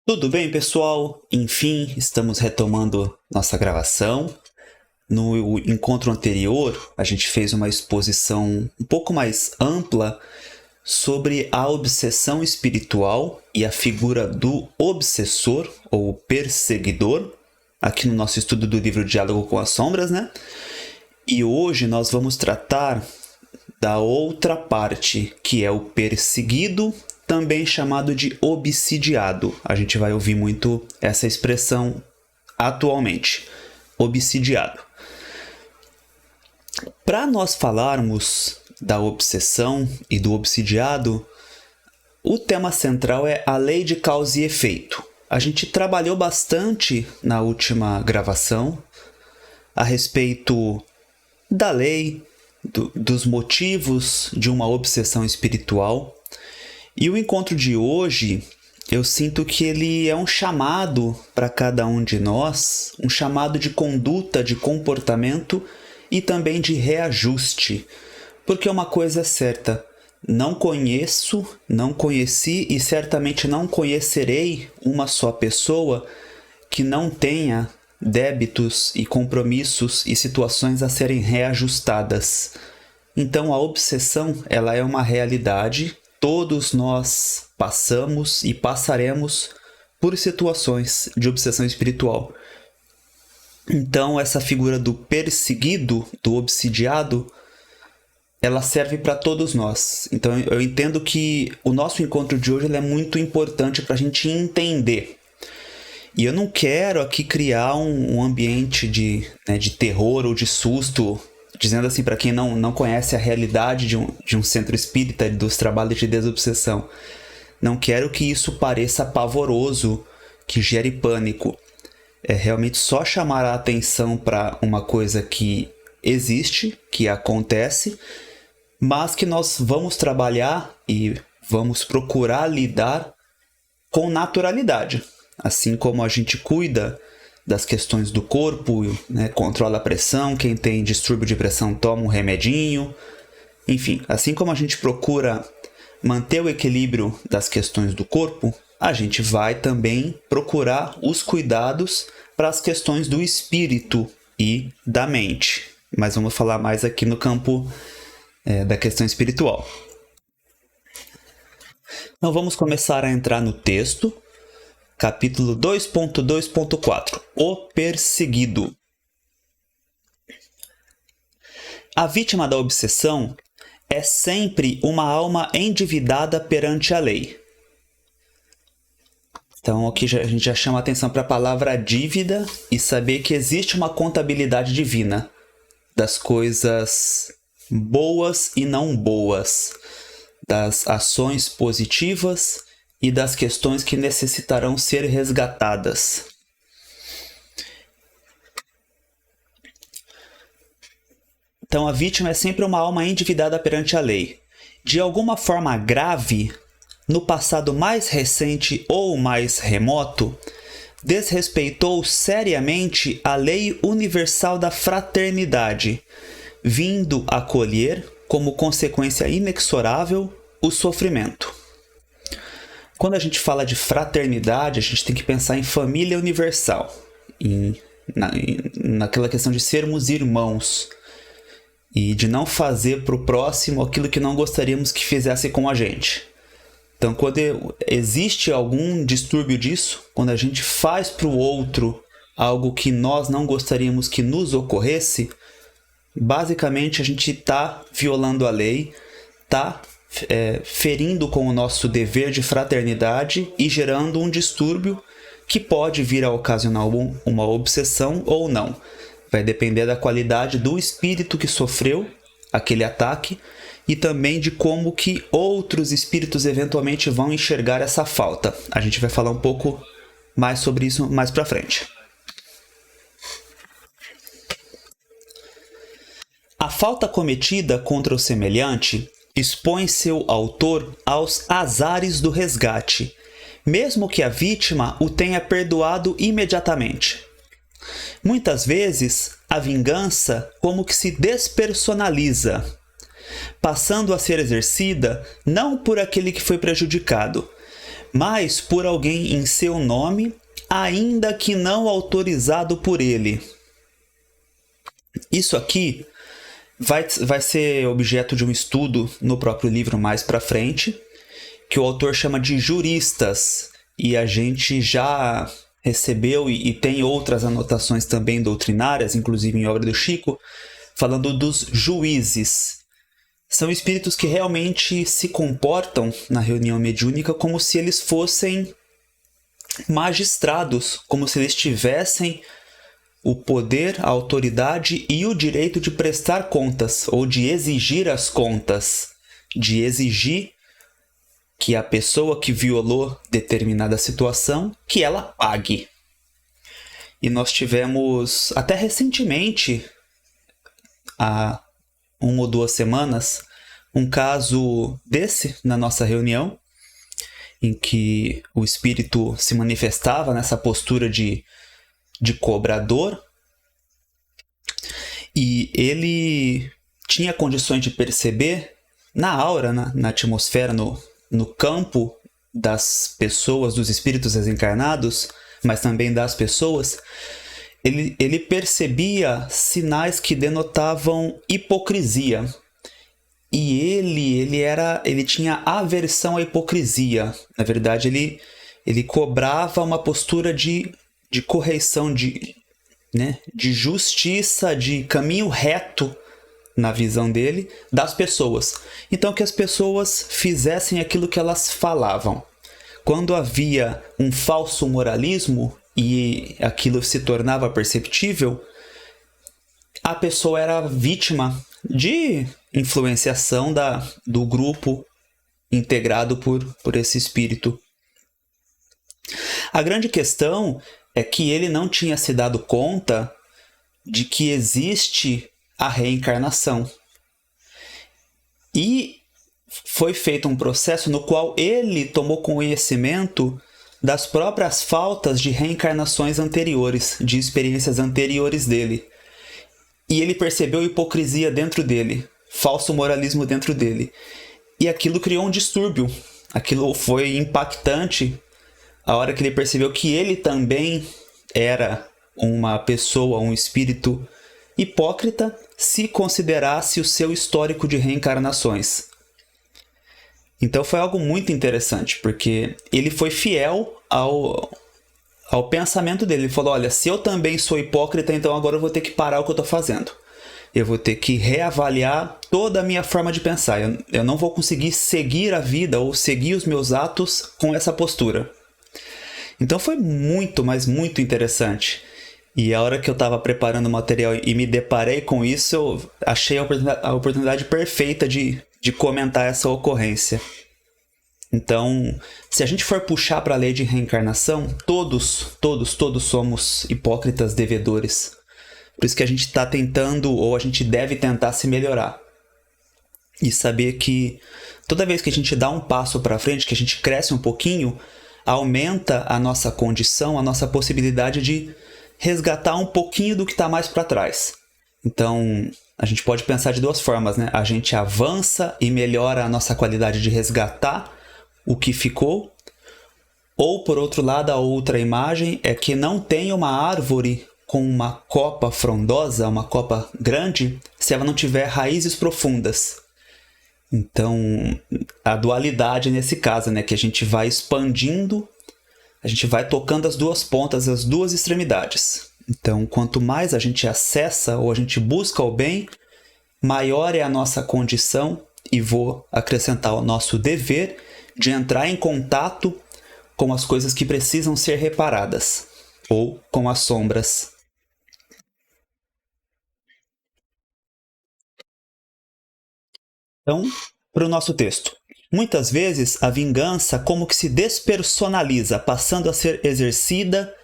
Tudo bem, pessoal? Enfim, estamos retomando nossa gravação. No encontro anterior, a gente fez uma exposição um pouco mais ampla sobre a obsessão espiritual e a figura do obsessor ou perseguidor, aqui no nosso estudo do livro Diálogo com as Sombras, né? E hoje nós vamos tratar da outra parte, que é o perseguido, também chamado de obsidiado. A gente vai ouvir muito essa expressão atualmente, obsidiado. Para nós falarmos da obsessão e do obsidiado, o tema central é a lei de causa e efeito. A gente trabalhou bastante na última gravação a respeito da lei, dos motivos de uma obsessão espiritual. E o encontro de hoje, eu sinto que ele é um chamado para cada um de nós, um chamado de conduta, de comportamento e também de reajuste. Porque uma coisa é certa, não conheci e certamente não conhecerei uma só pessoa que não tenha débitos e compromissos e situações a serem reajustadas. Então a obsessão, ela é uma realidade. Todos nós passamos e passaremos por situações de obsessão espiritual. Então, essa figura do perseguido, do obsidiado, ela serve para todos nós. Então, eu entendo que o nosso encontro de hoje é muito importante para a gente entender. E eu não quero aqui criar um ambiente de terror ou de susto, dizendo assim, para quem não conhece a realidade de um centro espírita, dos trabalhos de desobsessão. Não quero que isso pareça pavoroso, que gere pânico. É realmente só chamar a atenção para uma coisa que existe, que acontece, mas que nós vamos trabalhar e vamos procurar lidar com naturalidade. Assim como a gente cuida das questões do corpo, né? Controla a pressão, quem tem distúrbio de pressão toma um remedinho. Enfim, assim como a gente procura manter o equilíbrio das questões do corpo, a gente vai também procurar os cuidados para as questões do espírito e da mente. Mas vamos falar mais aqui no campo da questão espiritual. Então vamos começar a entrar no texto. Capítulo 2.2.4 O perseguido. A vítima da obsessão é sempre uma alma endividada perante a lei. Então aqui a gente já chama atenção para a palavra dívida e saber que existe uma contabilidade divina das coisas boas e não boas, das ações positivas e das questões que necessitarão ser resgatadas. Então, a vítima é sempre uma alma endividada perante a lei. De alguma forma grave, no passado mais recente ou mais remoto, desrespeitou seriamente a lei universal da fraternidade, vindo a colher, como consequência inexorável, o sofrimento. Quando a gente fala de fraternidade, a gente tem que pensar em família universal, naquela questão de sermos irmãos e de não fazer para o próximo aquilo que não gostaríamos que fizesse com a gente. Então, quando existe algum distúrbio disso, quando a gente faz para o outro algo que nós não gostaríamos que nos ocorresse, basicamente a gente está violando a lei, está ferindo com o nosso dever de fraternidade e gerando um distúrbio que pode vir a ocasionar uma obsessão ou não. Vai depender da qualidade do espírito que sofreu aquele ataque e também de como que outros espíritos eventualmente vão enxergar essa falta. A gente vai falar um pouco mais sobre isso mais para frente. A falta cometida contra o semelhante expõe seu autor aos azares do resgate, mesmo que a vítima o tenha perdoado imediatamente. Muitas vezes, a vingança como que se despersonaliza, passando a ser exercida não por aquele que foi prejudicado, mas por alguém em seu nome, ainda que não autorizado por ele. Isso aqui vai ser objeto de um estudo no próprio livro mais para frente, que o autor chama de juristas, e a gente já recebeu e tem outras anotações também doutrinárias, inclusive em obra do Chico, falando dos juízes. São espíritos que realmente se comportam na reunião mediúnica como se eles fossem magistrados, como se eles tivessem o poder, a autoridade e o direito de prestar contas, ou de exigir as contas, de exigir que a pessoa que violou determinada situação, que ela pague. E nós tivemos, até recentemente, há 1 ou 2 semanas, um caso desse na nossa reunião, em que o espírito se manifestava nessa postura de cobrador, e ele tinha condições de perceber na aura, na atmosfera, no campo das pessoas, dos espíritos desencarnados, mas também das pessoas, ele percebia sinais que denotavam hipocrisia. E ele tinha aversão à hipocrisia. Na verdade, ele cobrava uma postura de correção, de justiça, de caminho reto, na visão dele, das pessoas. Então, que as pessoas fizessem aquilo que elas falavam. Quando havia um falso moralismo e aquilo se tornava perceptível, a pessoa era vítima de influenciação do grupo integrado por esse espírito. A grande questão é que ele não tinha se dado conta de que existe a reencarnação. E foi feito um processo no qual ele tomou conhecimento das próprias faltas de reencarnações anteriores, de experiências anteriores dele. E ele percebeu hipocrisia dentro dele, falso moralismo dentro dele. E aquilo criou um distúrbio. Aquilo foi impactante a hora que ele percebeu que ele também era uma pessoa, um espírito hipócrita, se considerasse o seu histórico de reencarnações. Então foi algo muito interessante, porque ele foi fiel ao pensamento dele. Ele falou, olha, se eu também sou hipócrita, então agora eu vou ter que parar o que eu estou fazendo. Eu vou ter que reavaliar toda a minha forma de pensar. Eu não vou conseguir seguir a vida ou seguir os meus atos com essa postura. Então foi muito, mas muito interessante. E a hora que eu estava preparando o material e me deparei com isso, eu achei a oportunidade perfeita de comentar essa ocorrência. Então, se a gente for puxar para a lei de reencarnação, todos somos hipócritas devedores. Por isso que a gente está tentando, ou a gente deve tentar se melhorar. E saber que toda vez que a gente dá um passo para frente, que a gente cresce um pouquinho, aumenta a nossa condição, a nossa possibilidade de resgatar um pouquinho do que está mais para trás. Então, a gente pode pensar de 2 formas, né? A gente avança e melhora a nossa qualidade de resgatar o que ficou. Ou, por outro lado, a outra imagem é que não tem uma árvore com uma copa frondosa, uma copa grande, se ela não tiver raízes profundas. Então, a dualidade nesse caso, né? Que a gente vai expandindo, a gente vai tocando as 2 pontas, as 2 extremidades. Então, quanto mais a gente acessa ou a gente busca o bem, maior é a nossa condição, e vou acrescentar o nosso dever de entrar em contato com as coisas que precisam ser reparadas, ou com as sombras. Então, para o nosso texto. Muitas vezes a vingança como que se despersonaliza, passando a ser exercida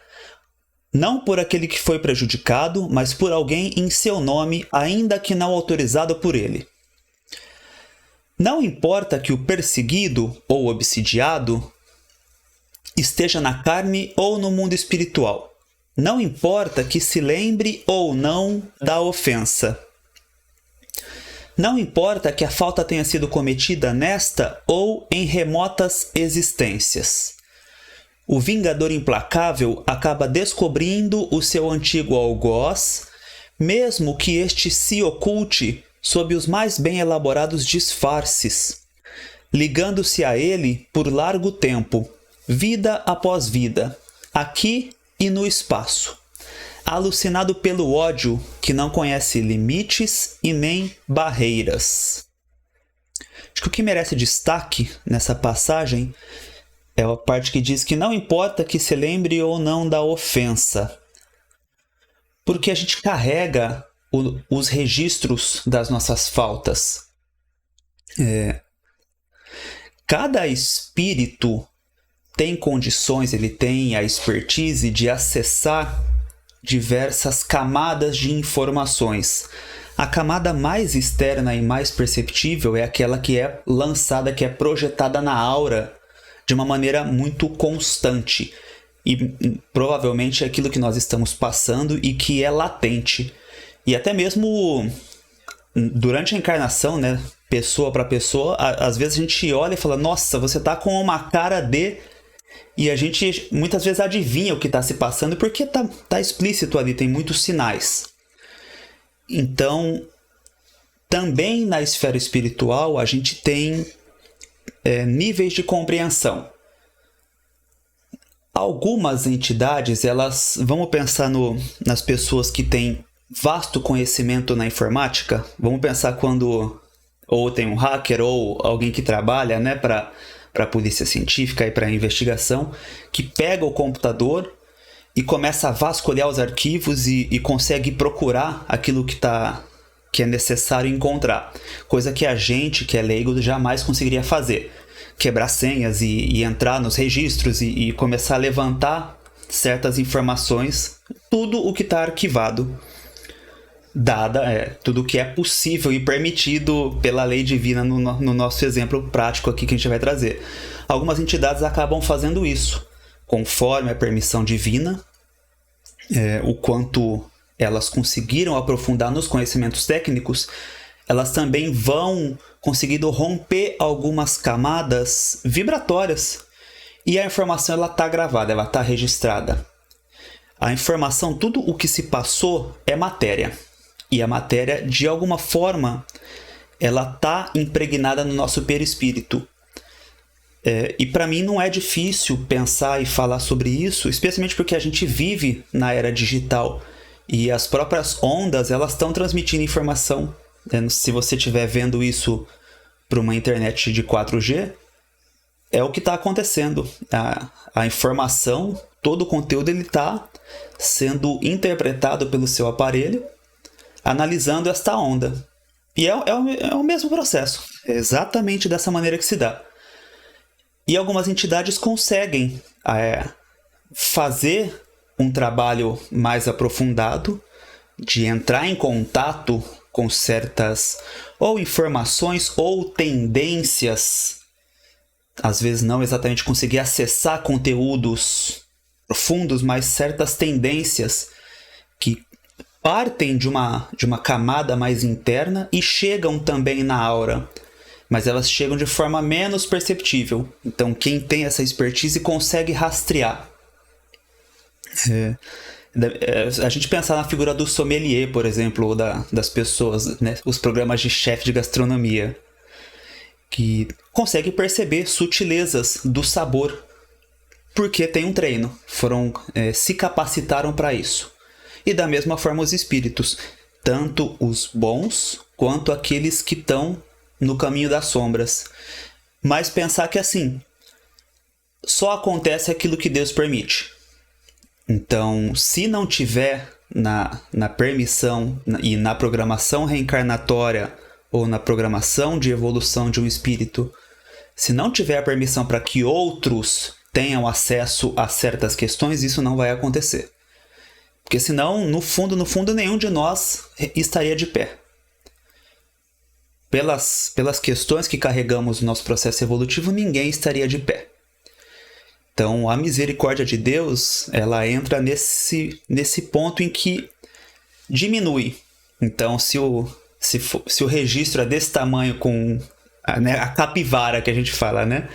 não por aquele que foi prejudicado, mas por alguém em seu nome, ainda que não autorizado por ele. Não importa que o perseguido ou obsidiado esteja na carne ou no mundo espiritual. Não importa que se lembre ou não da ofensa. Não importa que a falta tenha sido cometida nesta ou em remotas existências. O vingador implacável acaba descobrindo o seu antigo algoz, mesmo que este se oculte sob os mais bem elaborados disfarces, ligando-se a ele por largo tempo, vida após vida, aqui e no espaço, alucinado pelo ódio que não conhece limites e nem barreiras. Acho que o que merece destaque nessa passagem é a parte que diz que não importa que se lembre ou não da ofensa, porque a gente carrega os registros das nossas faltas. Cada espírito tem condições, ele tem a expertise de acessar diversas camadas de informações. A camada mais externa e mais perceptível é aquela que é lançada, que é projetada na aura de uma maneira muito constante. E provavelmente é aquilo que nós estamos passando e que é latente. E até mesmo durante a encarnação, né, pessoa para pessoa, às vezes a gente olha e fala, nossa, você tá com uma cara de... E a gente muitas vezes adivinha o que está se passando porque tá explícito ali, tem muitos sinais. Então, também na esfera espiritual, a gente tem níveis de compreensão. Algumas entidades, elas, vamos pensar nas pessoas que têm vasto conhecimento na informática. Vamos pensar quando ou tem um hacker ou alguém que trabalha, né, para a polícia científica e para a investigação, que pega o computador e começa a vasculhar os arquivos e consegue procurar aquilo que é necessário encontrar. Coisa que a gente, que é leigo, jamais conseguiria fazer. Quebrar senhas e entrar nos registros e começar a levantar certas informações, tudo o que está arquivado, tudo o que é possível e permitido pela lei divina no nosso exemplo prático aqui que a gente vai trazer. Algumas entidades acabam fazendo isso, conforme a permissão divina, o quanto elas conseguiram aprofundar nos conhecimentos técnicos, elas também vão conseguindo romper algumas camadas vibratórias. E a informação está gravada, ela está registrada. A informação, tudo o que se passou é matéria. E a matéria, de alguma forma, ela está impregnada no nosso perispírito. E para mim não é difícil pensar e falar sobre isso, especialmente porque a gente vive na era digital. E as próprias ondas, elas estão transmitindo informação. Se você estiver vendo isso para uma internet de 4G, é o que está acontecendo. A informação, todo o conteúdo, ele está sendo interpretado pelo seu aparelho, analisando esta onda. E é o mesmo processo. É exatamente dessa maneira que se dá. E algumas entidades conseguem fazer um trabalho mais aprofundado, de entrar em contato com certas ou informações ou tendências, às vezes não exatamente conseguir acessar conteúdos profundos, mas certas tendências que partem de uma camada mais interna e chegam também na aura, mas elas chegam de forma menos perceptível. Então quem tem essa expertise consegue rastrear. A gente pensar na figura do sommelier, por exemplo, ou das pessoas, né? Os programas de chefe de gastronomia, que consegue perceber sutilezas do sabor, porque tem um treino, se capacitaram para isso. E da mesma forma os espíritos, tanto os bons quanto aqueles que estão no caminho das sombras. Mas pensar que assim, só acontece aquilo que Deus permite. Então, se não tiver na permissão e na programação reencarnatória ou na programação de evolução de um espírito, se não tiver a permissão para que outros tenham acesso a certas questões, isso não vai acontecer. Porque senão, no fundo, nenhum de nós estaria de pé. Pelas questões que carregamos no nosso processo evolutivo, ninguém estaria de pé. Então, a misericórdia de Deus, ela entra nesse ponto em que diminui. Então, se se o registro é desse tamanho com a capivara que a gente fala, né?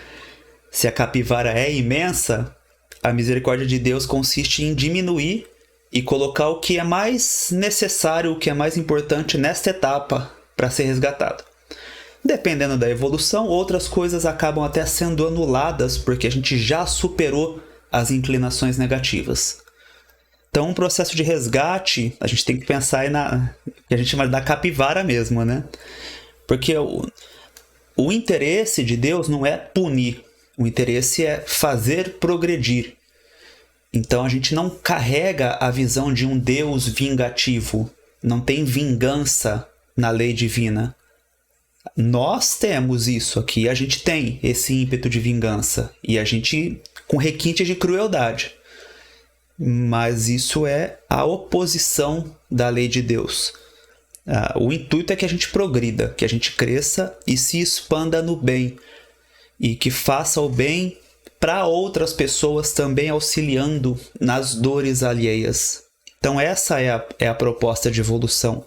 Se a capivara é imensa, a misericórdia de Deus consiste em diminuir e colocar o que é mais necessário, o que é mais importante nesta etapa para ser resgatado. Dependendo da evolução, outras coisas acabam até sendo anuladas porque a gente já superou as inclinações negativas. Então, um processo de resgate, a gente tem que pensar aí que a gente chama da capivara mesmo, né? Porque o interesse de Deus não é punir, o interesse é fazer progredir. Então, a gente não carrega a visão de um Deus vingativo, não tem vingança na lei divina. Nós temos isso aqui, a gente tem esse ímpeto de vingança e a gente com requintes de crueldade. Mas isso é a oposição da lei de Deus. O intuito é que a gente progrida, que a gente cresça e se expanda no bem e que faça o bem para outras pessoas também auxiliando nas dores alheias. Então essa é a proposta de evolução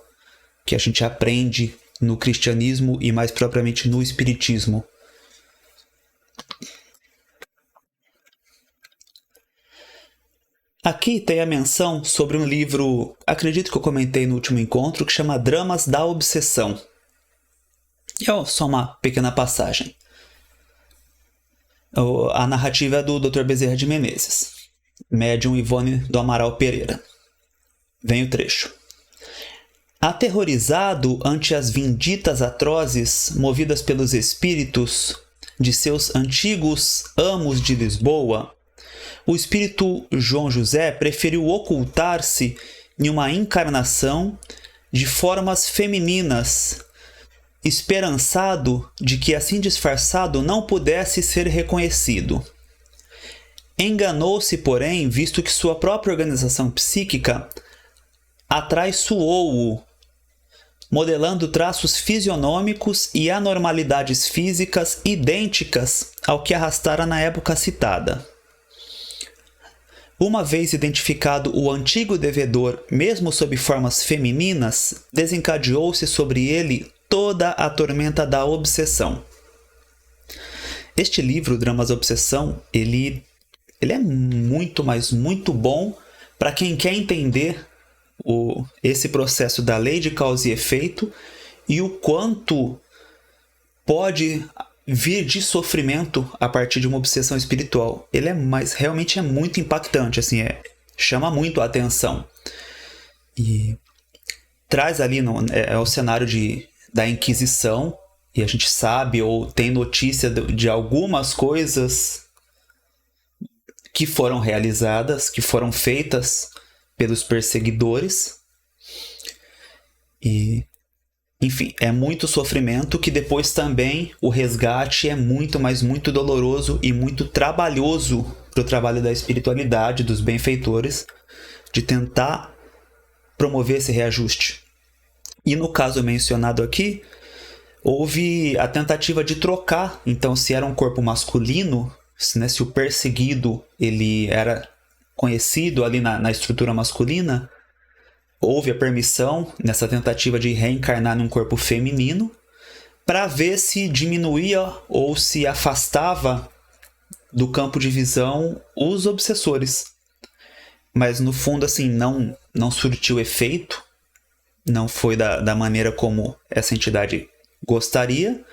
que a gente aprende no cristianismo e mais propriamente no espiritismo. Aqui tem a menção sobre um livro, acredito que eu comentei no último encontro, que chama Dramas da Obsessão. E só uma pequena passagem. A narrativa é do Dr. Bezerra de Menezes, médium Ivone do Amaral Pereira. Vem o trecho. Aterrorizado ante as vinditas atrozes movidas pelos espíritos de seus antigos amos de Lisboa, o espírito João José preferiu ocultar-se em uma encarnação de formas femininas, esperançado de que assim disfarçado não pudesse ser reconhecido. Enganou-se, porém, visto que sua própria organização psíquica atraiçoou-o, modelando traços fisionômicos e anormalidades físicas idênticas ao que arrastara na época citada. Uma vez identificado o antigo devedor, mesmo sob formas femininas, desencadeou-se sobre ele toda a tormenta da obsessão. Este livro, Dramas da Obsessão, ele é muito, mas muito bom para quem quer entender esse processo da lei de causa e efeito e o quanto pode vir de sofrimento a partir de uma obsessão espiritual. Ele realmente é muito impactante, assim, chama muito a atenção. E traz ali o cenário da Inquisição, e a gente sabe ou tem notícia de algumas coisas que foram realizadas, que foram feitas pelos perseguidores. E enfim, é muito sofrimento que depois também o resgate é muito, mas muito doloroso e muito trabalhoso para o trabalho da espiritualidade, dos benfeitores, de tentar promover esse reajuste. E no caso mencionado aqui, houve a tentativa de trocar. Então, se era um corpo masculino, se o perseguido ele era conhecido ali na estrutura masculina, houve a permissão nessa tentativa de reencarnar num corpo feminino para ver se diminuía ou se afastava do campo de visão os obsessores. Mas no fundo assim não surtiu efeito, não foi da maneira como essa entidade gostaria,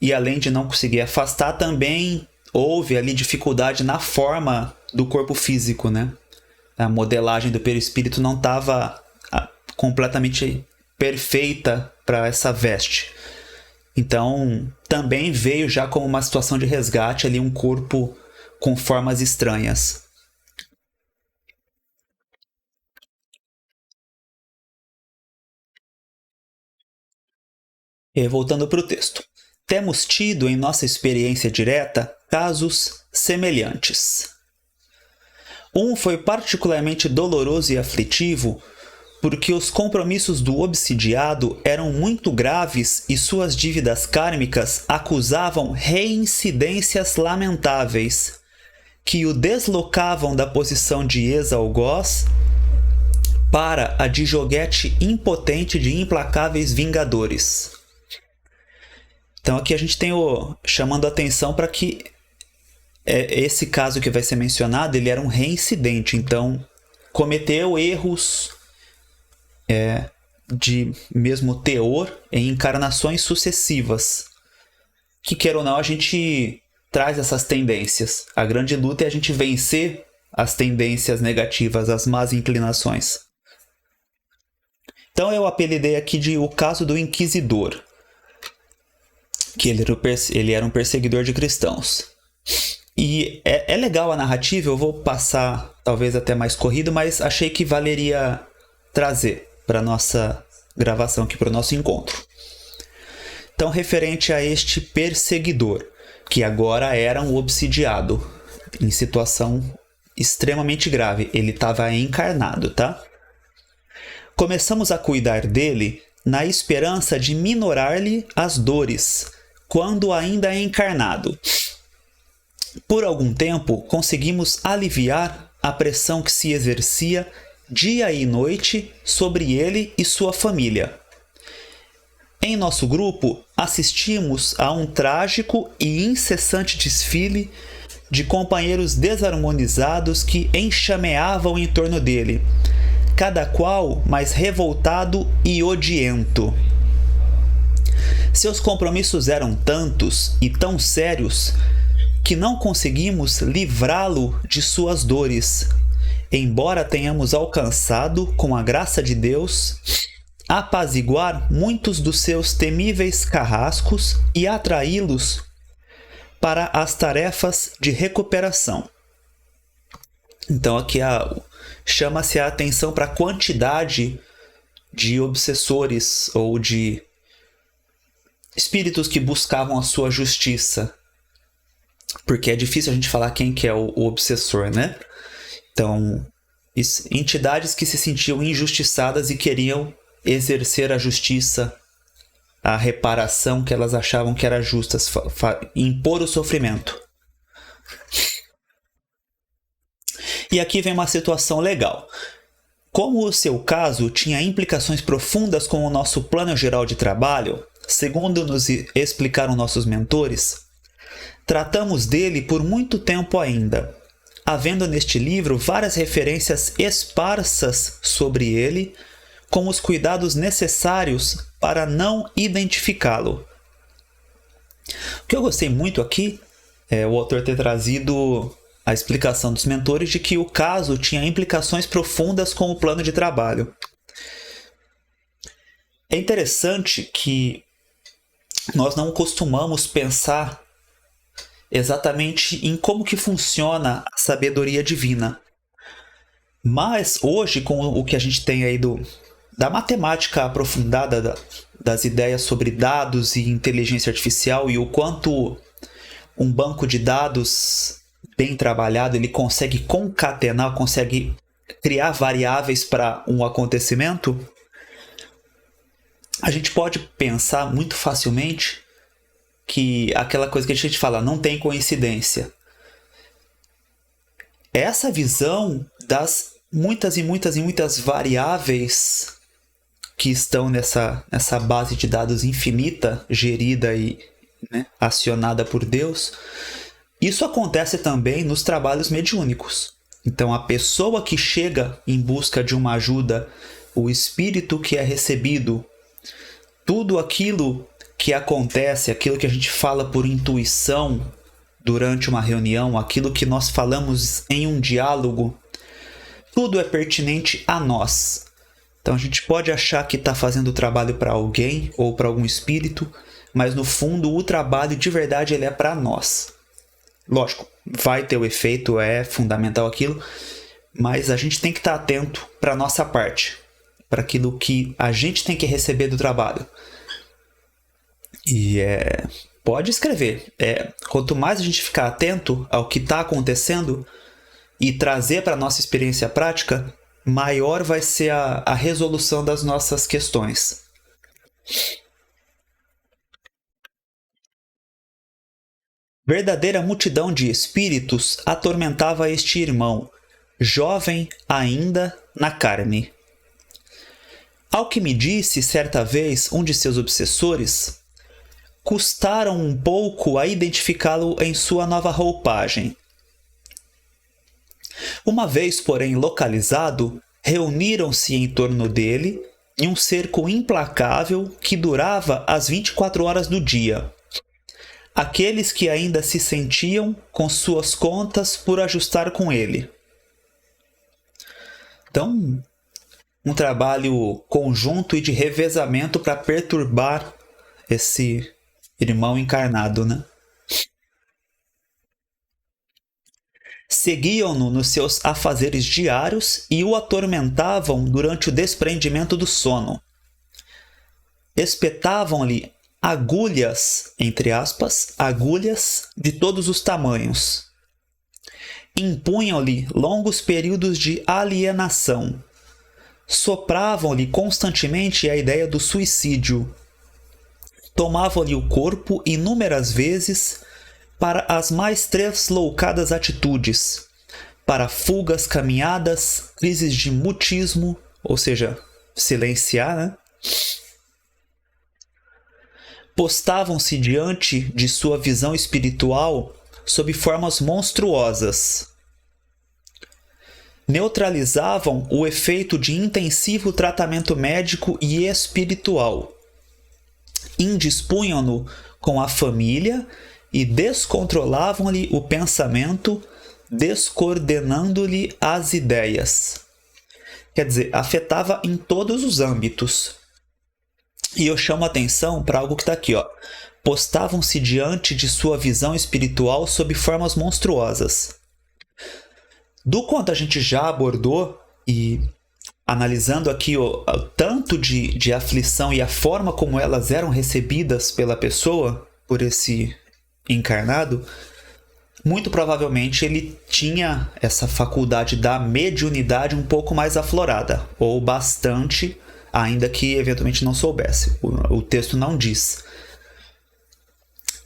e além de não conseguir afastar, também houve ali dificuldade na forma do corpo físico, né? A modelagem do perispírito não estava completamente perfeita para essa veste. Então, também veio já como uma situação de resgate ali um corpo com formas estranhas. E voltando para o texto. Temos tido em nossa experiência direta casos semelhantes. Um foi particularmente doloroso e aflitivo porque os compromissos do obsidiado eram muito graves e suas dívidas kármicas acusavam reincidências lamentáveis, que o deslocavam da posição de ex-algoz para a de joguete impotente de implacáveis vingadores. Então aqui a gente tem chamando a atenção para que esse caso que vai ser mencionado, ele era um reincidente, então cometeu erros de mesmo teor em encarnações sucessivas. Que queira ou não, a gente traz essas tendências. A grande luta é a gente vencer as tendências negativas, as más inclinações. Então eu apelidei aqui de o caso do Inquisidor, que ele era um perseguidor de cristãos. E é legal a narrativa, eu vou passar talvez até mais corrido, mas achei que valeria trazer para a nossa gravação aqui, para o nosso encontro. Então, referente a este perseguidor, que agora era um obsidiado, em situação extremamente grave, ele estava encarnado, tá? Começamos a cuidar dele na esperança de minorar-lhe as dores, quando ainda é encarnado. Por algum tempo, conseguimos aliviar a pressão que se exercia dia e noite sobre ele e sua família. Em nosso grupo, assistimos a um trágico e incessante desfile de companheiros desarmonizados que enxameavam em torno dele, cada qual mais revoltado e odiento. Seus compromissos eram tantos e tão sérios que não conseguimos livrá-lo de suas dores, embora tenhamos alcançado, com a graça de Deus, apaziguar muitos dos seus temíveis carrascos e atraí-los para as tarefas de recuperação. Então aqui chama-se a atenção para a quantidade de obsessores ou de espíritos que buscavam a sua justiça. Porque é difícil a gente falar quem que é o obsessor, né? Então, entidades que se sentiam injustiçadas e queriam exercer a justiça, a reparação que elas achavam que era justa, impor o sofrimento. E aqui vem uma situação legal. Como o seu caso tinha implicações profundas com o nosso plano geral de trabalho, segundo nos explicaram nossos mentores, tratamos dele por muito tempo ainda, havendo neste livro várias referências esparsas sobre ele, com os cuidados necessários para não identificá-lo. O que eu gostei muito aqui é o autor ter trazido a explicação dos mentores de que o caso tinha implicações profundas com o plano de trabalho. É interessante que nós não costumamos pensar exatamente em como que funciona a sabedoria divina. Mas hoje, com o que a gente tem aí da matemática aprofundada, das ideias sobre dados e inteligência artificial e o quanto um banco de dados bem trabalhado ele consegue concatenar, consegue criar variáveis para um acontecimento, a gente pode pensar muito facilmente que aquela coisa que a gente fala, não tem coincidência. Essa visão das muitas e muitas e muitas variáveis que estão nessa base de dados infinita, gerida e acionada por Deus, isso acontece também nos trabalhos mediúnicos. Então, a pessoa que chega em busca de uma ajuda, o espírito que é recebido, tudo aquilo que acontece, aquilo que a gente fala por intuição durante uma reunião, aquilo que nós falamos em um diálogo, tudo é pertinente a nós. Então a gente pode achar que está fazendo o trabalho para alguém ou para algum espírito, mas no fundo o trabalho de verdade ele é para nós. Lógico, vai ter o efeito, é fundamental aquilo, mas a gente tem que estar atento para a nossa parte, para aquilo que a gente tem que receber do trabalho. E pode escrever. Quanto mais a gente ficar atento ao que está acontecendo e trazer para a nossa experiência prática, maior vai ser a resolução das nossas questões. Verdadeira multidão de espíritos atormentava este irmão, jovem ainda na carne. Ao que me disse certa vez um de seus obsessores, custaram um pouco a identificá-lo em sua nova roupagem. Uma vez, porém, localizado, reuniram-se em torno dele em um cerco implacável que durava as 24 horas do dia. Aqueles que ainda se sentiam com suas contas por ajustar com ele. Então, um trabalho conjunto e de revezamento para perturbar esse irmão encarnado, né? Seguiam-no nos seus afazeres diários e o atormentavam durante o desprendimento do sono. Espetavam-lhe agulhas, entre aspas, agulhas de todos os tamanhos. Impunham-lhe longos períodos de alienação. Sopravam-lhe constantemente a ideia do suicídio. Tomavam-lhe o corpo inúmeras vezes para as mais tresloucadas atitudes, para fugas, caminhadas, crises de mutismo, ou seja, silenciar, né? Postavam-se diante de sua visão espiritual sob formas monstruosas. Neutralizavam o efeito de intensivo tratamento médico e espiritual. Indispunham-no com a família e descontrolavam-lhe o pensamento, descoordenando-lhe as ideias. Quer dizer, afetava em todos os âmbitos. E eu chamo a atenção para algo que está aqui, ó. Postavam-se diante de sua visão espiritual sob formas monstruosas. Do quanto a gente já abordou, e analisando aqui o tanto de aflição e a forma como elas eram recebidas pela pessoa, por esse encarnado, muito provavelmente ele tinha essa faculdade da mediunidade um pouco mais aflorada, ou bastante, ainda que eventualmente não soubesse. O texto não diz.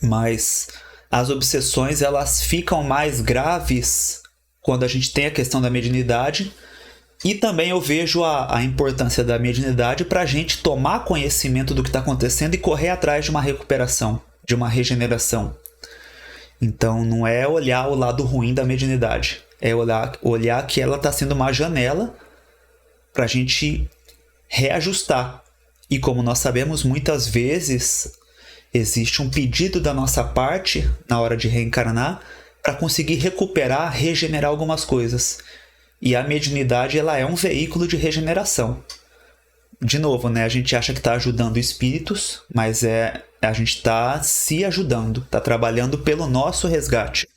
Mas as obsessões elas ficam mais graves quando a gente tem a questão da mediunidade, e também eu vejo a importância da mediunidade para a gente tomar conhecimento do que está acontecendo e correr atrás de uma recuperação, de uma regeneração. Então não é olhar o lado ruim da mediunidade, é olhar que ela está sendo uma janela para a gente reajustar. E como nós sabemos, muitas vezes existe um pedido da nossa parte na hora de reencarnar para conseguir recuperar, regenerar algumas coisas. E a mediunidade ela é um veículo de regeneração. De novo, né? A gente acha que está ajudando espíritos, mas a gente está se ajudando, está trabalhando pelo nosso resgate.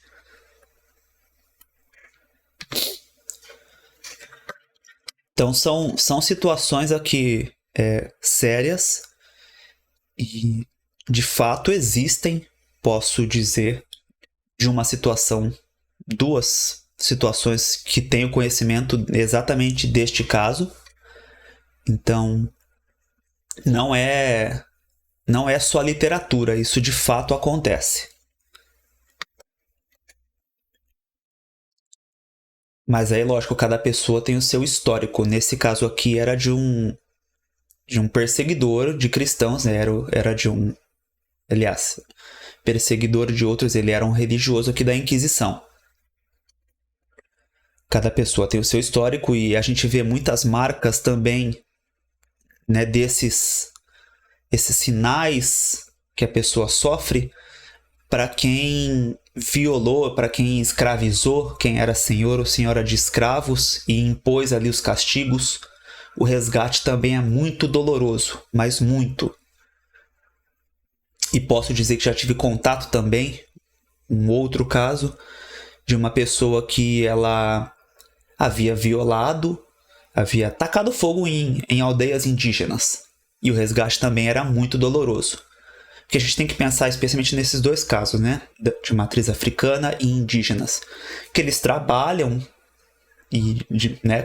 Então são situações aqui sérias e de fato existem, posso dizer, de uma situação, duas situações que tenho conhecimento exatamente deste caso. Então não é só literatura, isso de fato acontece. Mas aí, lógico, cada pessoa tem o seu histórico. Nesse caso aqui era de um perseguidor de cristãos, né? Era de um... Aliás, perseguidor de outros, ele era um religioso aqui da Inquisição. Cada pessoa tem o seu histórico e a gente vê muitas marcas também, né, esses sinais que a pessoa sofre para quem violou, para quem escravizou, quem era senhor ou senhora de escravos e impôs ali os castigos. O resgate também é muito doloroso, mas muito. E posso dizer que já tive contato também, um outro caso, de uma pessoa que ela havia violado, havia tacado fogo em aldeias indígenas. E o resgate também era muito doloroso. Porque a gente tem que pensar especialmente nesses dois casos, né? De matriz africana e indígenas. Que eles trabalham né,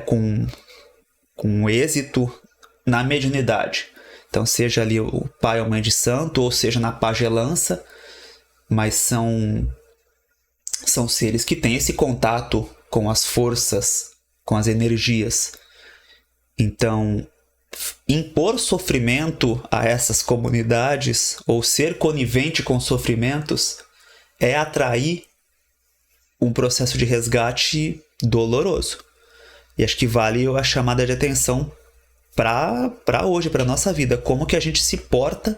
com êxito na mediunidade. Então, seja ali o pai ou mãe de santo, ou seja na pagelança, mas são seres que têm esse contato com as forças, com as energias. Então, impor sofrimento a essas comunidades ou ser conivente com sofrimentos é atrair um processo de resgate doloroso. E acho que vale a chamada de atenção para hoje, para a nossa vida. Como que a gente se porta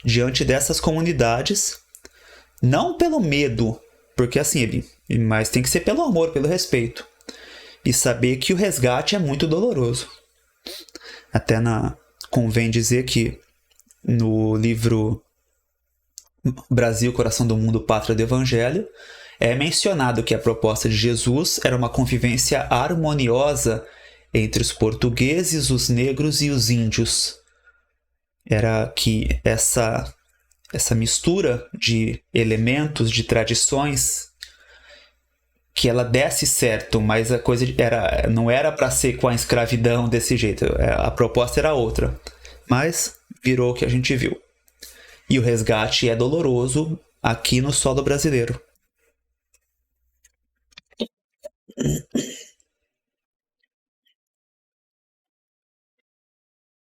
diante dessas comunidades, não pelo medo, porque assim, mas tem que ser pelo amor, pelo respeito. E saber que o resgate é muito doloroso. Até convém dizer que no livro Brasil, Coração do Mundo, Pátria do Evangelho, é mencionado que a proposta de Jesus era uma convivência harmoniosa entre os portugueses, os negros e os índios. Era que essa mistura de elementos, de tradições, que ela desse certo, mas a coisa não era para ser com a escravidão desse jeito. A proposta era outra, mas virou o que a gente viu. E o resgate é doloroso aqui no solo brasileiro.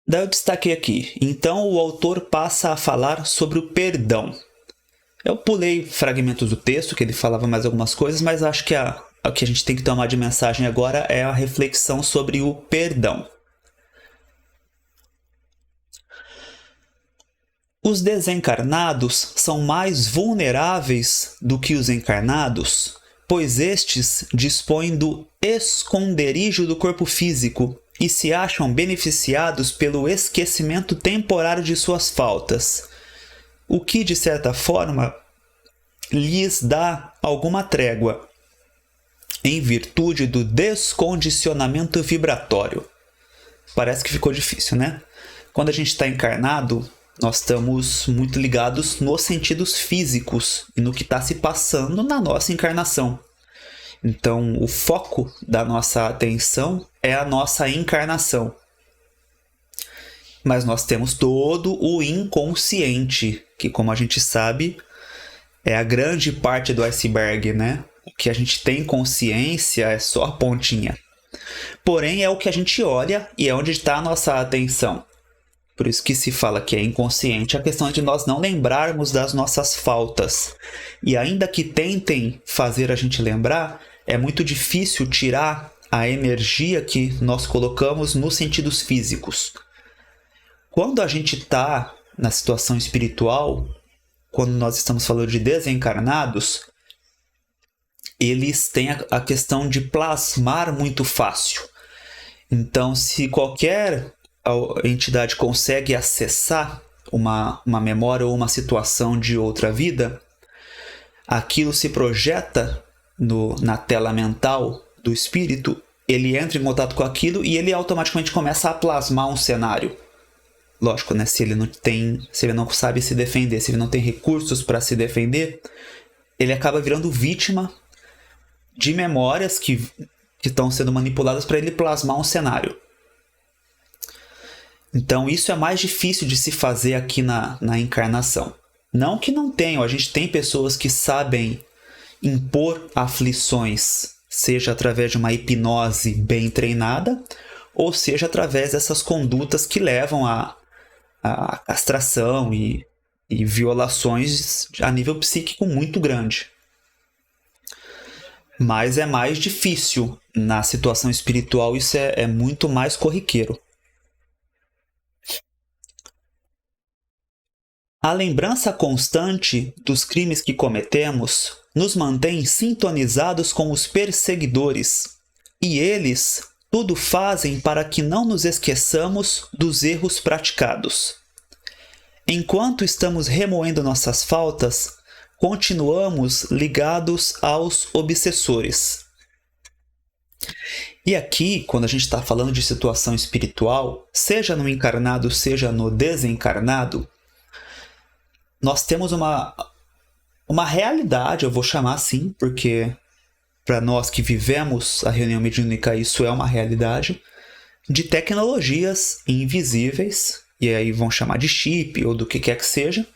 Daí eu destaquei aqui. Então o autor passa a falar sobre o perdão. Eu pulei fragmentos do texto, que ele falava mais algumas coisas, mas acho que o que a gente tem que tomar de mensagem agora é a reflexão sobre o perdão. Os desencarnados são mais vulneráveis do que os encarnados, pois estes dispõem do esconderijo do corpo físico e se acham beneficiados pelo esquecimento temporário de suas faltas, o que, de certa forma, lhes dá alguma trégua, em virtude do descondicionamento vibratório. Parece que ficou difícil, né? Quando a gente está encarnado, nós estamos muito ligados nos sentidos físicos e no que está se passando na nossa encarnação. Então, o foco da nossa atenção é a nossa encarnação. Mas nós temos todo o inconsciente, que, como a gente sabe, é a grande parte do iceberg, né? O que a gente tem consciência é só a pontinha. Porém, é o que a gente olha e é onde está a nossa atenção. Por isso que se fala que é inconsciente a questão de nós não lembrarmos das nossas faltas. E ainda que tentem fazer a gente lembrar, é muito difícil tirar a energia que nós colocamos nos sentidos físicos. Quando a gente está na situação espiritual, quando nós estamos falando de desencarnados, eles têm a questão de plasmar muito fácil. Então, se qualquer entidade consegue acessar uma memória ou uma situação de outra vida, aquilo se projeta na tela mental do espírito, ele entra em contato com aquilo e ele automaticamente começa a plasmar um cenário. Lógico, né? Se ele não sabe se defender, se ele não tem recursos para se defender, ele acaba virando vítima de memórias que estão sendo manipuladas para ele plasmar um cenário. Então isso é mais difícil de se fazer aqui na encarnação. Não que não tenham, a gente tem pessoas que sabem impor aflições, seja através de uma hipnose bem treinada, ou seja através dessas condutas que levam a castração e violações a nível psíquico muito grande. Mas é mais difícil na situação espiritual, isso é muito mais corriqueiro. A lembrança constante dos crimes que cometemos nos mantém sintonizados com os perseguidores, e eles tudo fazem para que não nos esqueçamos dos erros praticados. Enquanto estamos remoendo nossas faltas, continuamos ligados aos obsessores. E aqui, quando a gente está falando de situação espiritual, seja no encarnado, seja no desencarnado, nós temos uma realidade, eu vou chamar assim, porque para nós que vivemos a reunião mediúnica isso é uma realidade, de tecnologias invisíveis, e aí vão chamar de chip ou do que quer que seja,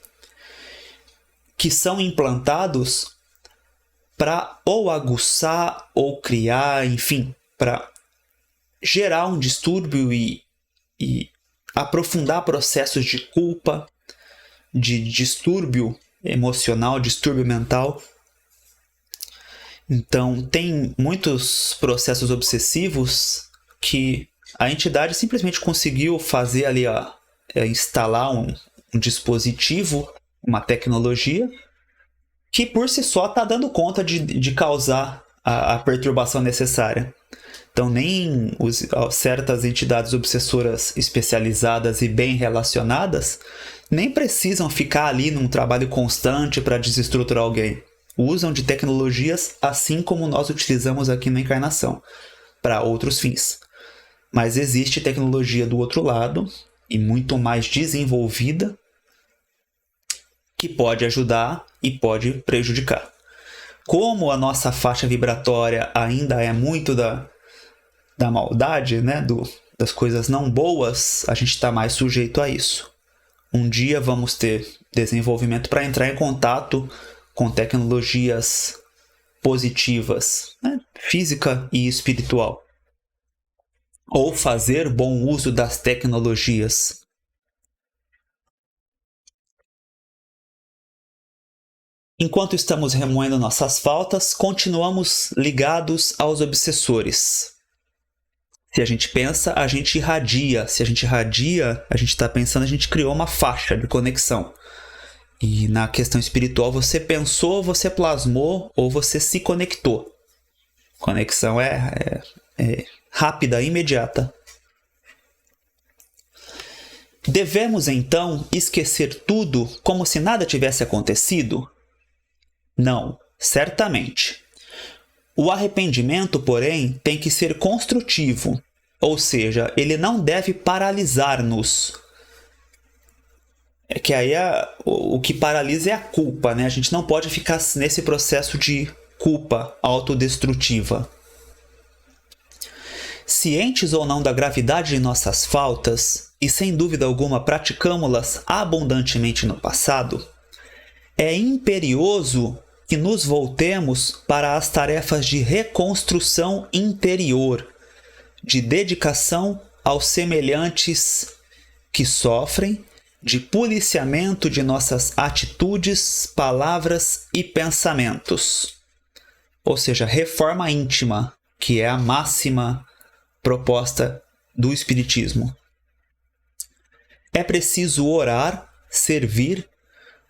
que são implantados para ou aguçar ou criar, enfim, para gerar um distúrbio e aprofundar processos de culpa, de distúrbio emocional, distúrbio mental. Então, tem muitos processos obsessivos que a entidade simplesmente conseguiu fazer ali, instalar um dispositivo, uma tecnologia, que por si só está dando conta de causar a perturbação necessária. Então, nem certas entidades obsessoras especializadas e bem relacionadas nem precisam ficar ali num trabalho constante para desestruturar alguém. Usam de tecnologias assim como nós utilizamos aqui na encarnação, para outros fins. Mas existe tecnologia do outro lado, e muito mais desenvolvida, que pode ajudar e pode prejudicar. Como a nossa faixa vibratória ainda é muito da maldade, né? Das coisas não boas, a gente está mais sujeito a isso. Um dia vamos ter desenvolvimento para entrar em contato com tecnologias positivas, né? Física e espiritual. Ou fazer bom uso das tecnologias. Enquanto estamos remoendo nossas faltas, continuamos ligados aos obsessores. Se a gente pensa, a gente irradia. Se a gente irradia, a gente está pensando, a gente criou uma faixa de conexão. E na questão espiritual, você pensou, você plasmou ou você se conectou. Conexão é rápida, imediata. Devemos então esquecer tudo como se nada tivesse acontecido? Não, certamente. O arrependimento, porém, tem que ser construtivo, ou seja, ele não deve paralisar-nos. É que aí o que paralisa é a culpa, né? A gente não pode ficar nesse processo de culpa autodestrutiva. Cientes ou não da gravidade de nossas faltas, e sem dúvida alguma praticamos-las abundantemente no passado, é imperioso que nos voltemos para as tarefas de reconstrução interior, de dedicação aos semelhantes que sofrem, de policiamento de nossas atitudes, palavras e pensamentos. Ou seja, reforma íntima, que é a máxima proposta do Espiritismo. É preciso orar, servir,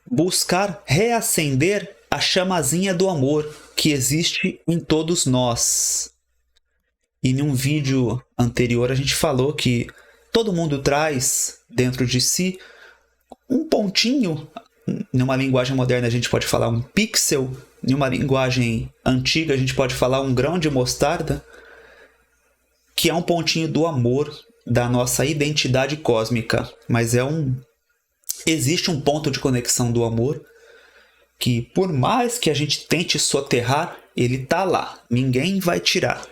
buscar reacender a chamazinha do amor que existe em todos nós. E em um vídeo anterior a gente falou que todo mundo traz dentro de si um pontinho, numa linguagem moderna a gente pode falar um pixel, em uma linguagem antiga a gente pode falar um grão de mostarda, que é um pontinho do amor, da nossa identidade cósmica. Mas existe um ponto de conexão do amor que, por mais que a gente tente soterrar, ele está lá, ninguém vai tirar.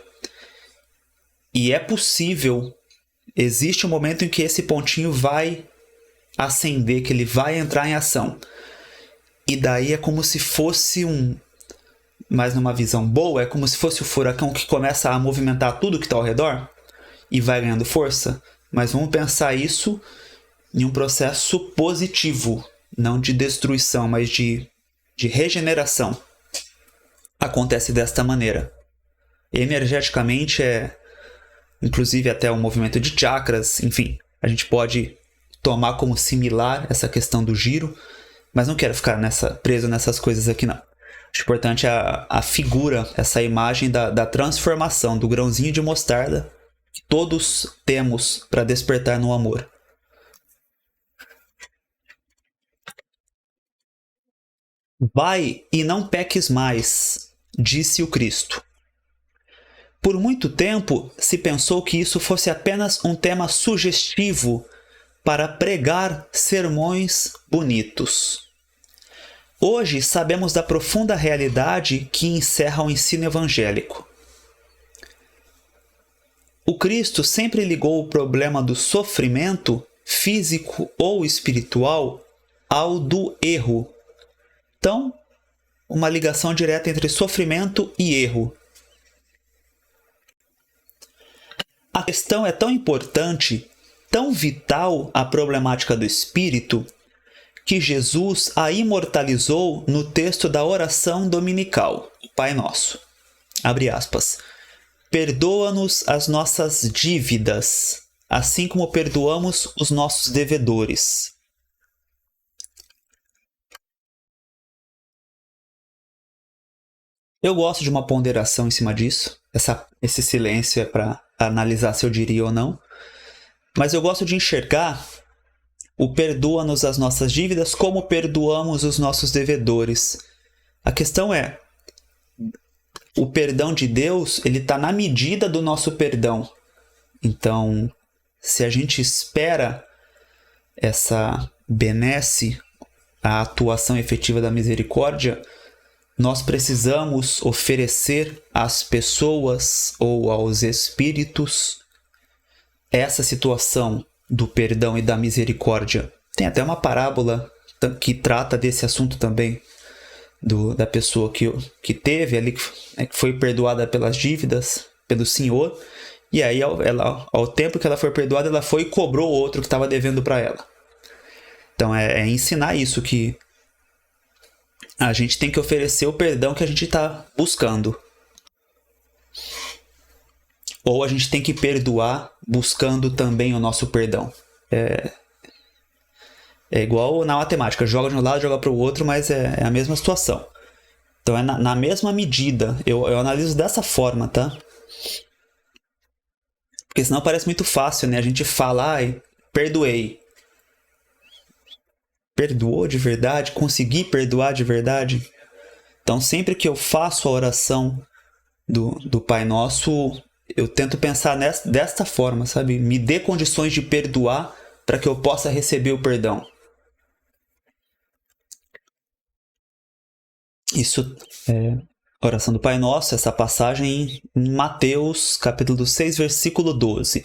E é possível, existe um momento em que esse pontinho vai acender, que ele vai entrar em ação. E daí é como se fosse mas numa visão boa, é como se fosse o furacão que começa a movimentar tudo que está ao redor e vai ganhando força. Mas vamos pensar isso em um processo positivo, não de destruição, mas de regeneração. Acontece desta maneira. Energeticamente inclusive até um movimento de chakras, enfim, a gente pode tomar como similar essa questão do giro, mas não quero ficar preso nessas coisas aqui não. Acho importante a figura, essa imagem da transformação, do grãozinho de mostarda que todos temos para despertar no amor. Vai e não peques mais, disse o Cristo. Por muito tempo se pensou que isso fosse apenas um tema sugestivo para pregar sermões bonitos. Hoje sabemos da profunda realidade que encerra o ensino evangélico. O Cristo sempre ligou o problema do sofrimento, físico ou espiritual, ao do erro. Então, uma ligação direta entre sofrimento e erro. A questão é tão importante tão vital à problemática do espírito que Jesus a imortalizou no texto da oração dominical, Pai Nosso. Abre aspas. Perdoa-nos as nossas dívidas, assim como perdoamos os nossos devedores. Eu gosto de uma ponderação em cima disso. Esse silêncio é para analisar se eu diria ou não. Mas eu gosto de enxergar o perdoa-nos as nossas dívidas como perdoamos os nossos devedores. A questão é, o perdão de Deus, ele está na medida do nosso perdão. Então, se a gente espera essa benesse, a atuação efetiva da misericórdia, nós precisamos oferecer às pessoas ou aos espíritos essa situação do perdão e da misericórdia. Tem até uma parábola que trata desse assunto também, da pessoa que teve ali, que foi perdoada pelas dívidas pelo Senhor, e aí ao tempo que ela foi perdoada, ela foi e cobrou o outro que estava devendo para ela. Então é ensinar isso, que a gente tem que oferecer o perdão que a gente está buscando. Ou a gente tem que perdoar buscando também o nosso perdão. É igual na matemática, joga de um lado, joga para o outro, mas é a mesma situação. Então é na mesma medida, eu analiso dessa forma, tá? Porque senão parece muito fácil, né? A gente fala, perdoei. Perdoou de verdade? Consegui perdoar de verdade? Então sempre que eu faço a oração do Pai Nosso, eu tento pensar desta forma, sabe? Me dê condições de perdoar para que eu possa receber o perdão. Isso é oração do Pai Nosso, essa passagem em Mateus, capítulo 6, versículo 12.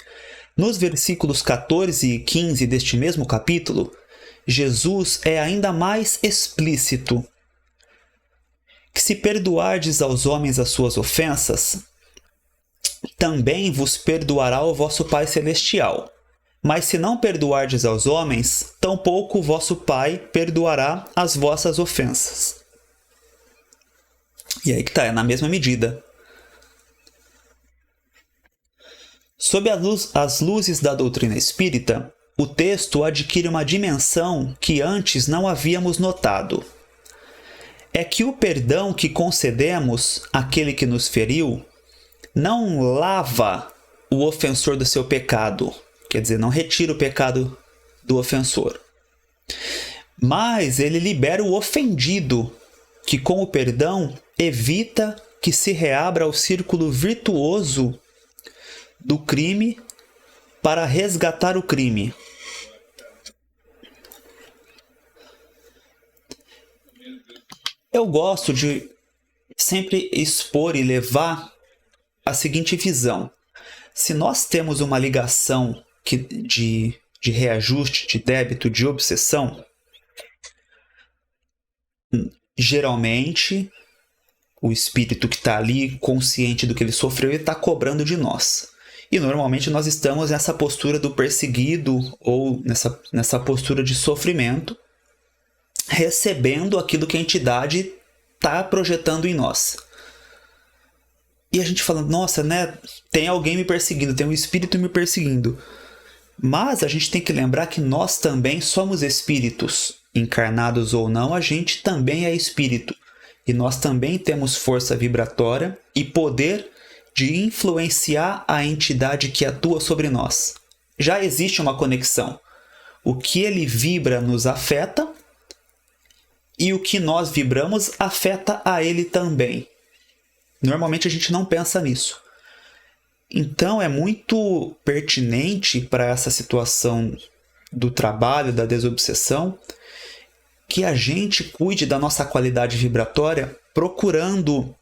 Nos versículos 14 e 15 deste mesmo capítulo, Jesus é ainda mais explícito. Que se perdoardes aos homens as suas ofensas, também vos perdoará o vosso Pai Celestial. Mas se não perdoardes aos homens, tampouco o vosso Pai perdoará as vossas ofensas. E aí que tá, é na mesma medida. Sob as luzes da doutrina espírita, o texto adquire uma dimensão que antes não havíamos notado. É que o perdão que concedemos àquele que nos feriu não lava o ofensor do seu pecado, quer dizer, não retira o pecado do ofensor, mas ele libera o ofendido, que com o perdão evita que se reabra o círculo virtuoso do crime para resgatar o crime. Eu gosto de sempre expor e levar a seguinte visão. Se nós temos uma ligação de reajuste, de débito, de obsessão, geralmente o espírito que está ali, consciente do que ele sofreu, ele está cobrando de nós. E normalmente nós estamos nessa postura do perseguido ou nessa postura de sofrimento, recebendo aquilo que a entidade está projetando em nós. E a gente fala, nossa, né? Tem alguém me perseguindo, tem um espírito me perseguindo. Mas a gente tem que lembrar que nós também somos espíritos. Encarnados ou não, a gente também é espírito. E nós também temos força vibratória e poder de influenciar a entidade que atua sobre nós. Já existe uma conexão. O que ele vibra nos afeta e o que nós vibramos afeta a ele também. Normalmente a gente não pensa nisso. Então é muito pertinente para essa situação do trabalho, da desobsessão, que a gente cuide da nossa qualidade vibratória, procurando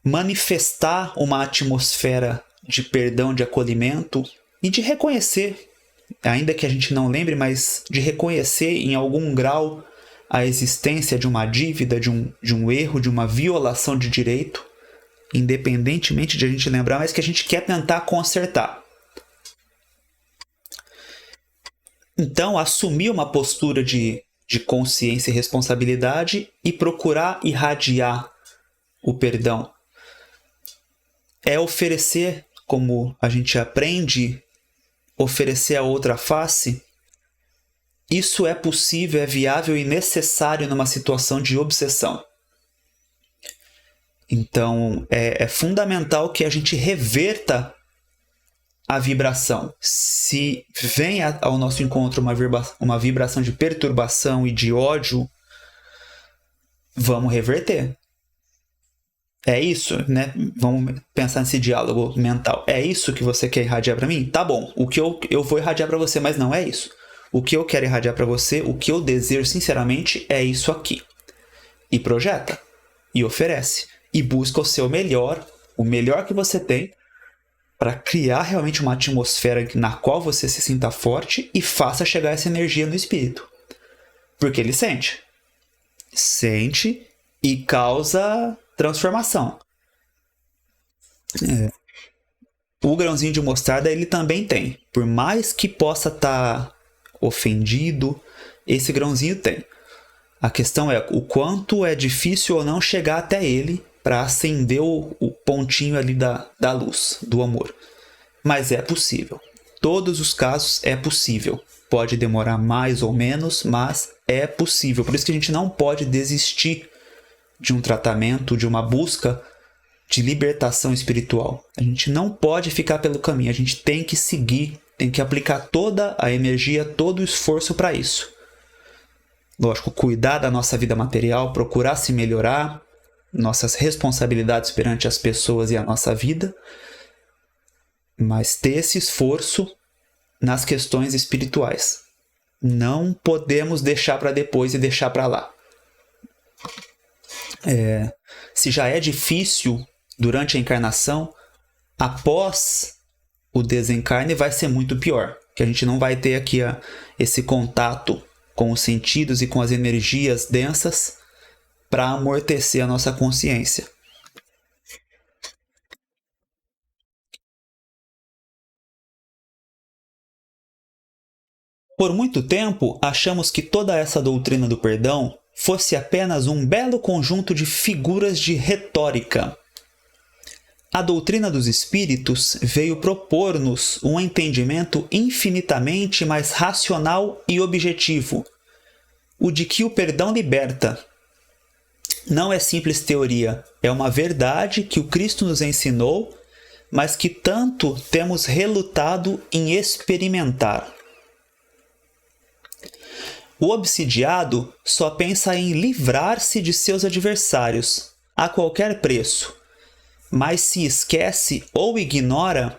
manifestar uma atmosfera de perdão, de acolhimento e de reconhecer, ainda que a gente não lembre, mas de reconhecer em algum grau a existência de uma dívida, de um erro, de uma violação de direito, independentemente de a gente lembrar, mas que a gente quer tentar consertar. Então, assumir uma postura de consciência e responsabilidade e procurar irradiar o perdão é oferecer, como a gente aprende, oferecer a outra face. Isso é possível, é viável e necessário numa situação de obsessão. Então, é fundamental que a gente reverta a vibração. Se vem ao nosso encontro uma vibração de perturbação e de ódio, vamos reverter. É isso, né? Vamos pensar nesse diálogo mental. É isso que você quer irradiar para mim? Tá bom. O que eu vou irradiar para você, mas não é isso. O que eu quero irradiar para você, o que eu desejo sinceramente é isso aqui. E projeta. E oferece. E busca o seu melhor, o melhor que você tem, para criar realmente uma atmosfera na qual você se sinta forte e faça chegar essa energia no espírito. Porque ele sente. Sente e causa transformação. O grãozinho de mostarda ele também tem. Por mais que possa estar ofendido, esse grãozinho tem. A questão é o quanto é difícil ou não chegar até ele para acender o pontinho ali da luz, do amor. Mas é possível. Todos os casos é possível. Pode demorar mais ou menos, mas é possível. Por isso que a gente não pode desistir de um tratamento, de uma busca de libertação espiritual. A gente não pode ficar pelo caminho, a gente tem que seguir, tem que aplicar toda a energia, todo o esforço para isso. Lógico, cuidar da nossa vida material, procurar se melhorar, nossas responsabilidades perante as pessoas e a nossa vida, mas ter esse esforço nas questões espirituais. Não podemos deixar para depois e deixar para lá. Se já é difícil durante a encarnação, após o desencarne vai ser muito pior, que a gente não vai ter aqui esse contato com os sentidos e com as energias densas para amortecer a nossa consciência. Por muito tempo, achamos que toda essa doutrina do perdão fosse apenas um belo conjunto de figuras de retórica. A doutrina dos espíritos veio propor-nos um entendimento infinitamente mais racional e objetivo, o de que o perdão liberta. Não é simples teoria, é uma verdade que o Cristo nos ensinou, mas que tanto temos relutado em experimentar. O obsidiado só pensa em livrar-se de seus adversários, a qualquer preço, mas se esquece ou ignora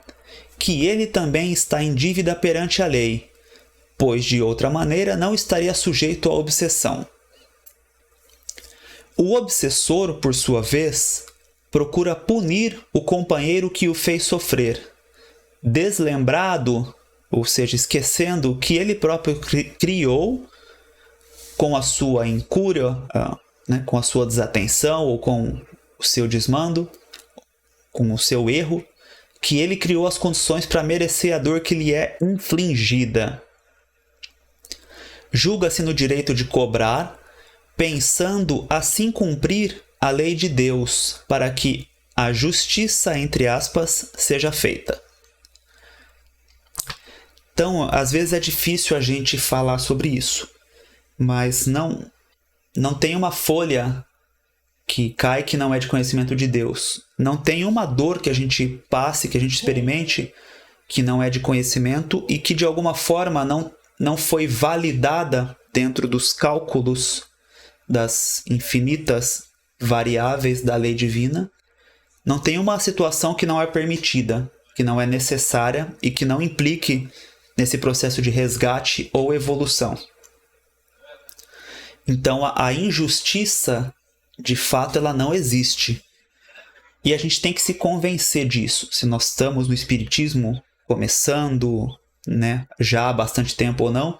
que ele também está em dívida perante a lei, pois de outra maneira não estaria sujeito à obsessão. O obsessor, por sua vez, procura punir o companheiro que o fez sofrer, deslembrado, ou seja, esquecendo que ele próprio criou com a sua incúria, com a sua desatenção ou com o seu desmando, com o seu erro, que ele criou as condições para merecer a dor que lhe é infligida. Julga-se no direito de cobrar, pensando assim cumprir a lei de Deus, para que a justiça, entre aspas, seja feita. Então, às vezes é difícil a gente falar sobre isso, mas não tem uma folha que cai que não é de conhecimento de Deus. Não tem uma dor que a gente passe, que a gente experimente, que não é de conhecimento e que de alguma forma não foi validada dentro dos cálculos das infinitas variáveis da lei divina. Não tem uma situação que não é permitida, que não é necessária e que não implique nesse processo de resgate ou evolução. Então, a injustiça, de fato, ela não existe. E a gente tem que se convencer disso. Se nós estamos no Espiritismo, começando, já há bastante tempo ou não,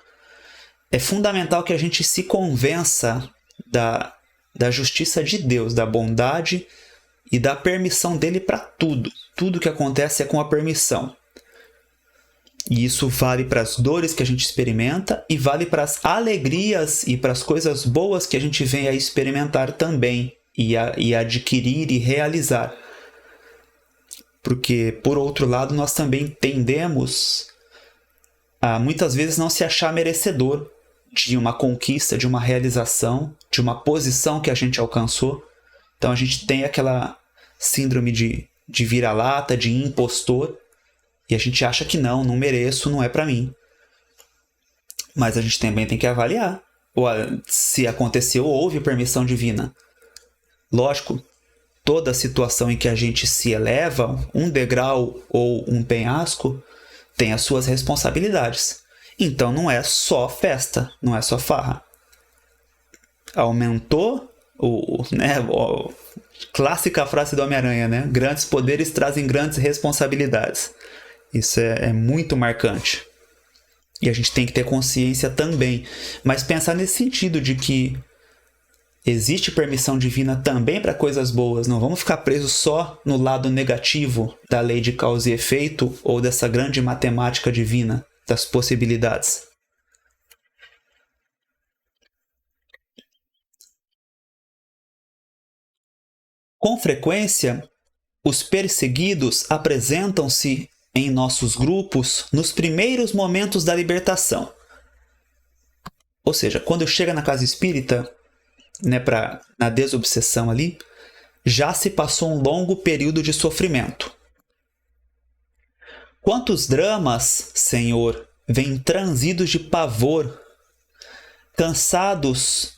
é fundamental que a gente se convença da justiça de Deus, da bondade e da permissão dele para tudo. Tudo que acontece é com a permissão. E isso vale para as dores que a gente experimenta e vale para as alegrias e para as coisas boas que a gente vem a experimentar também e adquirir e realizar. Porque, por outro lado, nós também tendemos a muitas vezes não se achar merecedor de uma conquista, de uma realização, de uma posição que a gente alcançou. Então a gente tem aquela síndrome de vira-lata, de impostor, e a gente acha que não mereço, não é para mim. Mas a gente também tem que avaliar se aconteceu ou houve permissão divina. Lógico, toda situação em que a gente se eleva, um degrau ou um penhasco, tem as suas responsabilidades. Então não é só festa, não é só farra. Aumentou clássica frase do Homem-Aranha, né? Grandes poderes trazem grandes responsabilidades. Isso é muito marcante. E a gente tem que ter consciência também. Mas pensar nesse sentido de que existe permissão divina também para coisas boas. Não vamos ficar presos só no lado negativo da lei de causa e efeito ou dessa grande matemática divina das possibilidades. Com frequência, os perseguidos apresentam-se em nossos grupos nos primeiros momentos da libertação. Ou seja, quando chega na casa espírita, na desobsessão ali, já se passou um longo período de sofrimento. Quantos dramas, Senhor, vêm transidos de pavor, cansados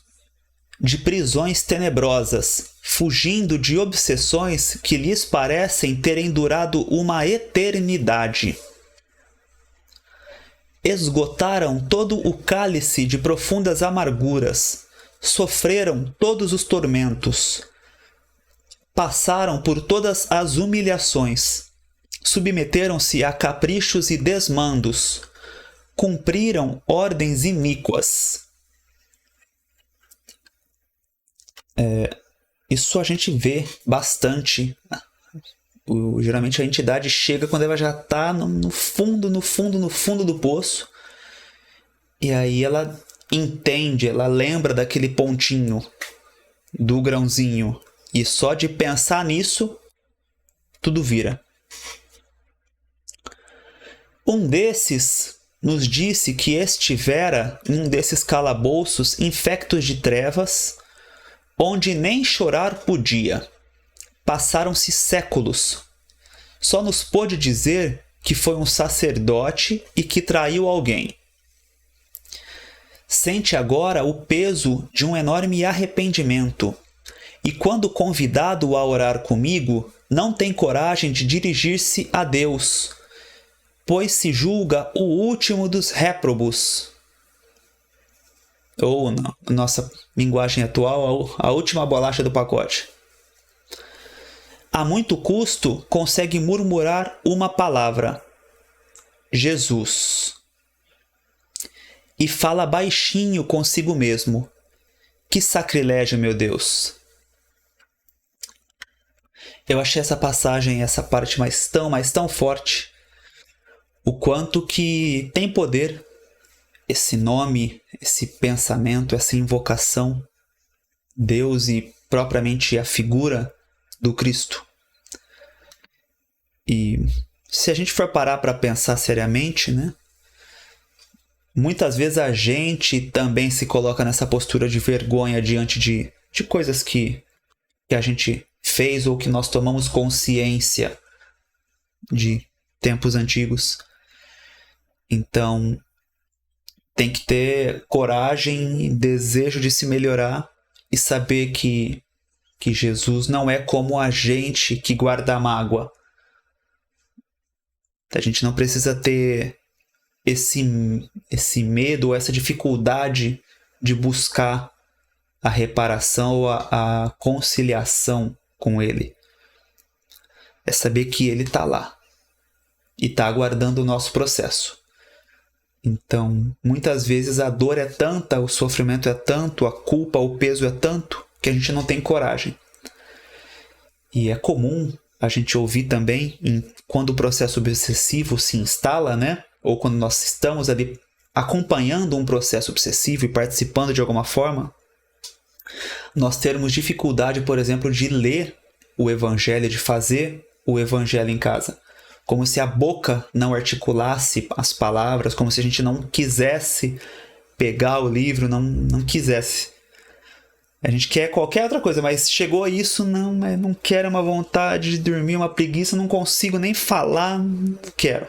de prisões tenebrosas, fugindo de obsessões que lhes parecem terem durado uma eternidade. Esgotaram todo o cálice de profundas amarguras, sofreram todos os tormentos, passaram por todas as humilhações, submeteram-se a caprichos e desmandos, cumpriram ordens iníquas. Isso a gente vê bastante. Geralmente a entidade chega quando ela já está no fundo do poço. E aí ela entende, ela lembra daquele pontinho do grãozinho. E só de pensar nisso, tudo vira. Um desses nos disse que estivera em um desses calabouços infectos de trevas, onde nem chorar podia. Passaram-se séculos. Só nos pôde dizer que foi um sacerdote e que traiu alguém. Sente agora o peso de um enorme arrependimento, e quando convidado a orar comigo, não tem coragem de dirigir-se a Deus, pois se julga o último dos réprobos. Ou, na nossa linguagem atual, a última bolacha do pacote. A muito custo consegue murmurar uma palavra: Jesus. E fala baixinho consigo mesmo: que sacrilégio, meu Deus! Eu achei essa passagem, essa parte mais tão forte. O quanto que tem poder esse nome, esse pensamento, essa invocação, Deus e propriamente a figura do Cristo. E se a gente for parar para pensar seriamente, né? Muitas vezes a gente também se coloca nessa postura de vergonha diante de coisas que a gente fez ou que nós tomamos consciência de tempos antigos. Então, tem que ter coragem e desejo de se melhorar e saber que Jesus não é como a gente que guarda a mágoa. A gente não precisa ter esse medo ou essa dificuldade de buscar a reparação ou a conciliação com Ele. É saber que Ele está lá e está aguardando o nosso processo. Então, muitas vezes a dor é tanta, o sofrimento é tanto, a culpa, o peso é tanto, que a gente não tem coragem. E é comum a gente ouvir também, quando o processo obsessivo se instala, né? ou quando nós estamos ali acompanhando um processo obsessivo e participando de alguma forma, nós termos dificuldade, por exemplo, de ler o evangelho, de fazer o evangelho em casa. Como se a boca não articulasse as palavras, como se a gente não quisesse pegar o livro, não quisesse. A gente quer qualquer outra coisa, mas chegou a isso, não quero, uma vontade de dormir, uma preguiça, não consigo nem falar, não quero.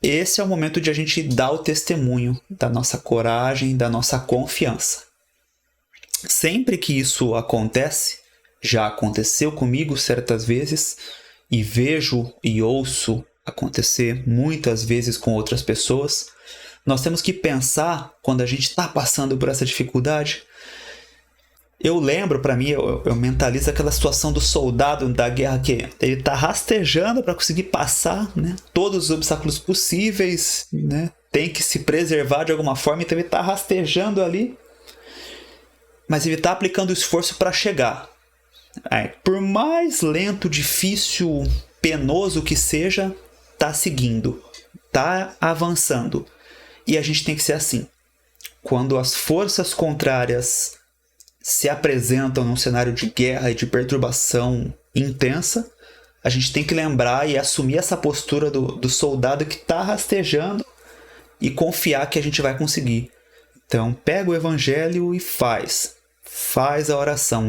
Esse é o momento de a gente dar o testemunho da nossa coragem, da nossa confiança. Sempre que isso acontece, já aconteceu comigo certas vezes, e vejo e ouço acontecer muitas vezes com outras pessoas, nós temos que pensar, quando a gente está passando por essa dificuldade, eu lembro, para mim, eu mentalizo aquela situação do soldado da guerra que ele está rastejando para conseguir passar, né, todos os obstáculos possíveis, né, tem que se preservar de alguma forma, então ele está rastejando ali, mas ele está aplicando esforço para chegar. Por mais lento, difícil, penoso que seja, está seguindo, está avançando. E a gente tem que ser assim. Quando as forças contrárias se apresentam num cenário de guerra e de perturbação intensa, a gente tem que lembrar e assumir essa postura do soldado que está rastejando e confiar que a gente vai conseguir. Então, pega o evangelho e faz a oração.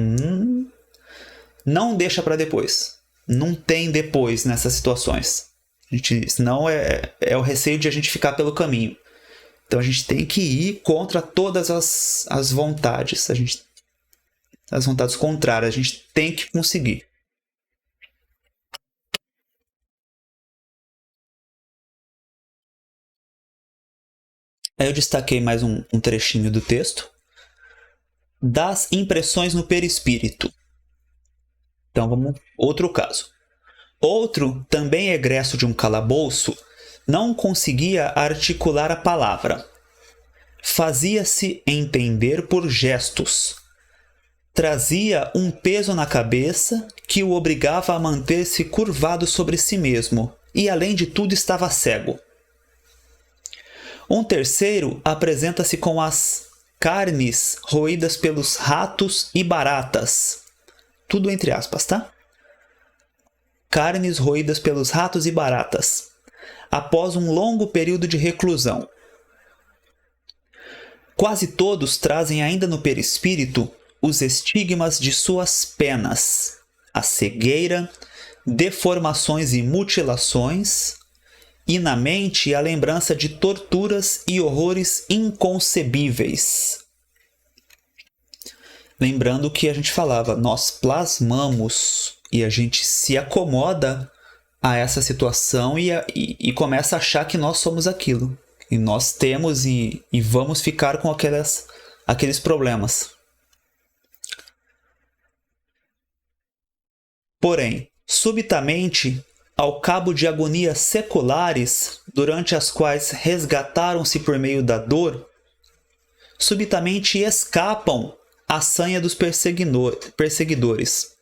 Não deixa para depois. Não tem depois nessas situações. Senão é o receio de a gente ficar pelo caminho. Então a gente tem que ir contra todas as vontades. As vontades contrárias. A gente tem que conseguir. Aí eu destaquei mais um trechinho do texto. Das impressões no perispírito. Então vamos, outro caso. Outro, também egresso de um calabouço, não conseguia articular a palavra. Fazia-se entender por gestos. Trazia um peso na cabeça que o obrigava a manter-se curvado sobre si mesmo, e além de tudo estava cego. Um terceiro apresenta-se com as carnes roídas pelos ratos e baratas. Tudo entre aspas, tá? Carnes roídas pelos ratos e baratas, após um longo período de reclusão. Quase todos trazem ainda no perispírito os estigmas de suas penas, a cegueira, deformações e mutilações, e na mente a lembrança de torturas e horrores inconcebíveis. Lembrando que a gente falava, nós plasmamos e a gente se acomoda a essa situação e começa a achar que nós somos aquilo. E nós temos e vamos ficar com aqueles problemas. Porém, subitamente, ao cabo de agonias seculares, durante as quais resgataram-se por meio da dor, subitamente escapam a sanha dos perseguidores.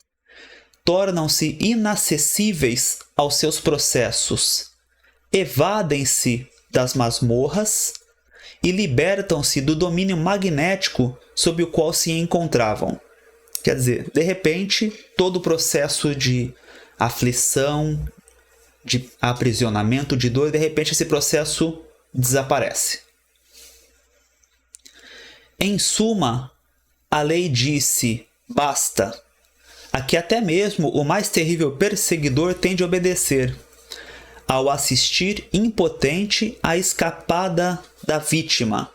Tornam-se inacessíveis aos seus processos, evadem-se das masmorras e libertam-se do domínio magnético sob o qual se encontravam. Quer dizer, de repente, todo o processo de aflição, de aprisionamento, de dor, de repente esse processo desaparece. Em suma, a lei disse, basta. Aqui até mesmo o mais terrível perseguidor tem de obedecer, ao assistir impotente à escapada da vítima.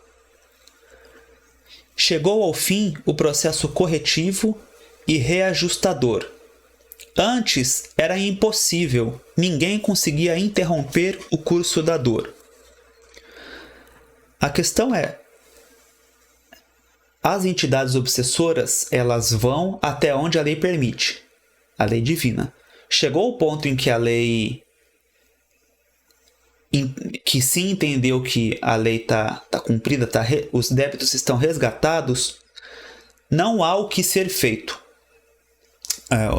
Chegou ao fim o processo corretivo e reajustador. Antes era impossível, ninguém conseguia interromper o curso da dor. A questão é, as entidades obsessoras, elas vão até onde a lei permite, a lei divina. Chegou o ponto em que a lei, que se entendeu que a lei está cumprida, os débitos estão resgatados, não há o que ser feito.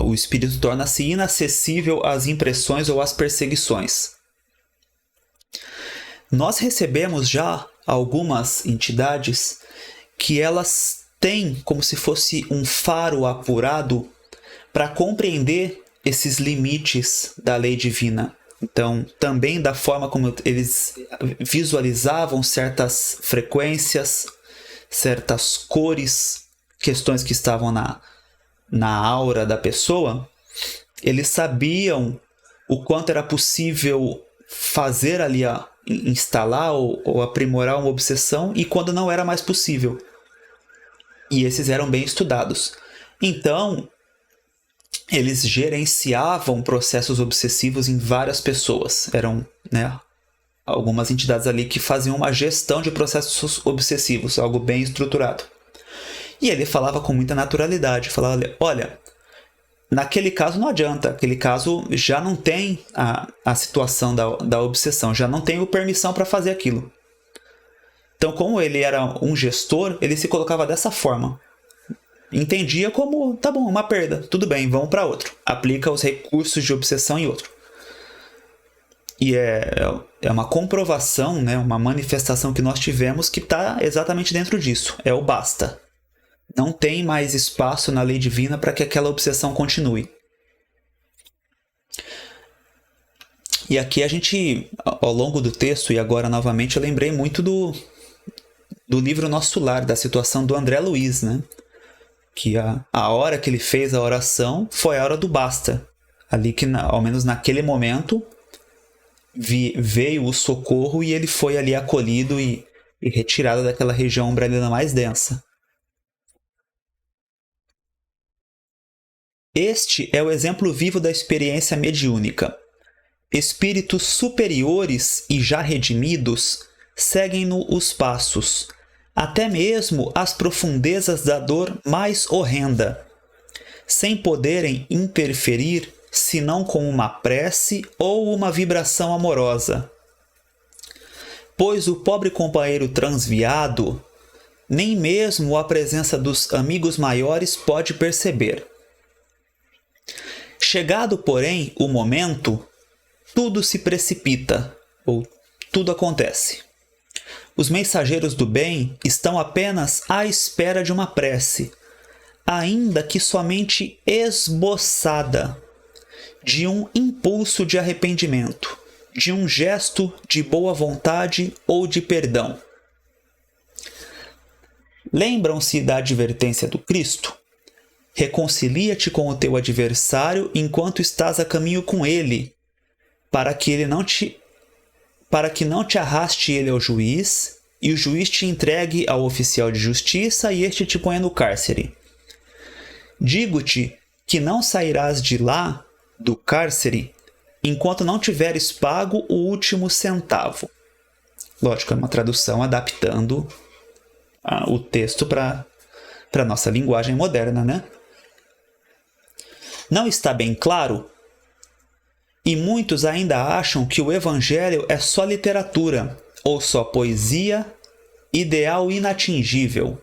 o espírito torna-se inacessível às impressões ou às perseguições. Nós recebemos já algumas entidades que elas têm como se fosse um faro apurado para compreender esses limites da lei divina. Então, também da forma como eles visualizavam certas frequências, certas cores, questões que estavam na aura da pessoa, eles sabiam o quanto era possível fazer ali, instalar ou aprimorar uma obsessão, e quando não era mais possível. E esses eram bem estudados. Então, eles gerenciavam processos obsessivos em várias pessoas. Eram, algumas entidades ali que faziam uma gestão de processos obsessivos, algo bem estruturado. E ele falava com muita naturalidade, falava, olha, naquele caso não adianta, aquele caso já não tem a situação da obsessão, já não tem permissão para fazer aquilo. Então, como ele era um gestor, ele se colocava dessa forma. Entendia como, tá bom, uma perda, tudo bem, vamos para outro. Aplica os recursos de obsessão em outro. E é uma comprovação, uma manifestação que nós tivemos que está exatamente dentro disso. É o basta. Não tem mais espaço na lei divina para que aquela obsessão continue. E aqui a gente, ao longo do texto, e agora novamente, eu lembrei muito do livro Nosso Lar, da situação do André Luiz, que a hora que ele fez a oração foi a hora do basta. Ali que, ao menos naquele momento, veio o socorro e ele foi ali acolhido e retirado daquela região umbralina mais densa. Este é o exemplo vivo da experiência mediúnica. Espíritos superiores e já redimidos seguem-no os passos, até mesmo as profundezas da dor mais horrenda, sem poderem interferir senão com uma prece ou uma vibração amorosa. Pois o pobre companheiro transviado nem mesmo a presença dos amigos maiores pode perceber. Chegado, porém, o momento, tudo se precipita, ou tudo acontece. Os mensageiros do bem estão apenas à espera de uma prece, ainda que somente esboçada, de um impulso de arrependimento, de um gesto de boa vontade ou de perdão. Lembram-se da advertência do Cristo? Reconcilia-te com o teu adversário enquanto estás a caminho com ele, para que não te arraste ele ao juiz, e o juiz te entregue ao oficial de justiça e este te ponha no cárcere. Digo-te que não sairás de lá, do cárcere, enquanto não tiveres pago o último centavo. Lógico, é uma tradução adaptando o texto para a nossa linguagem moderna, Não está bem claro? E muitos ainda acham que o Evangelho é só literatura, ou só poesia, ideal inatingível.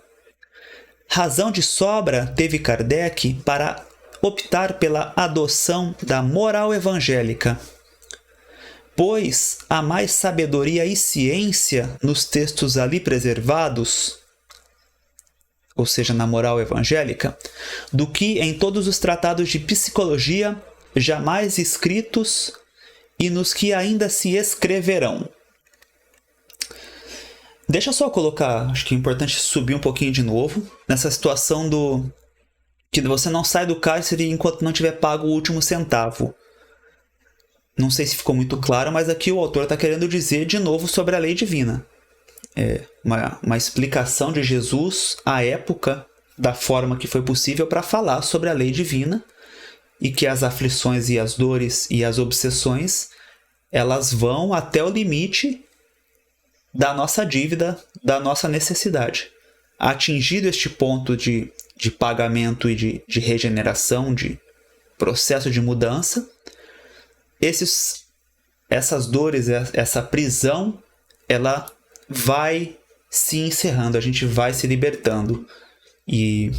Razão de sobra teve Kardec para optar pela adoção da moral evangélica, pois há mais sabedoria e ciência nos textos ali preservados, ou seja, na moral evangélica, do que em todos os tratados de psicologia jamais escritos e nos que ainda se escreverão. Deixa eu só colocar, acho que é importante subir um pouquinho de novo, nessa situação que você não sai do cárcere enquanto não tiver pago o último centavo. Não sei se ficou muito claro, mas aqui o autor está querendo dizer de novo sobre a lei divina. Uma explicação de Jesus à época, da forma que foi possível para falar sobre a lei divina, e que as aflições e as dores e as obsessões, elas vão até o limite da nossa dívida, da nossa necessidade. Atingido este ponto de pagamento e de regeneração, de processo de mudança, essas dores, essa prisão, ela vai se encerrando, a gente vai se libertando. E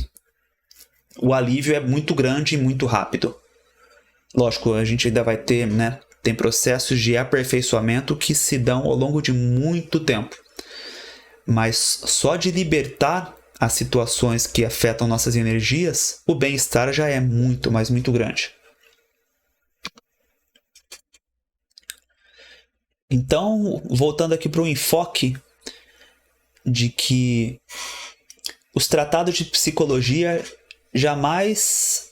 o alívio é muito grande e muito rápido. Lógico, a gente ainda vai ter, né? Tem processos de aperfeiçoamento que se dão ao longo de muito tempo. Mas só de libertar as situações que afetam nossas energias, o bem-estar já é muito, mas muito grande. Então, voltando aqui para o enfoque de que os tratados de psicologia jamais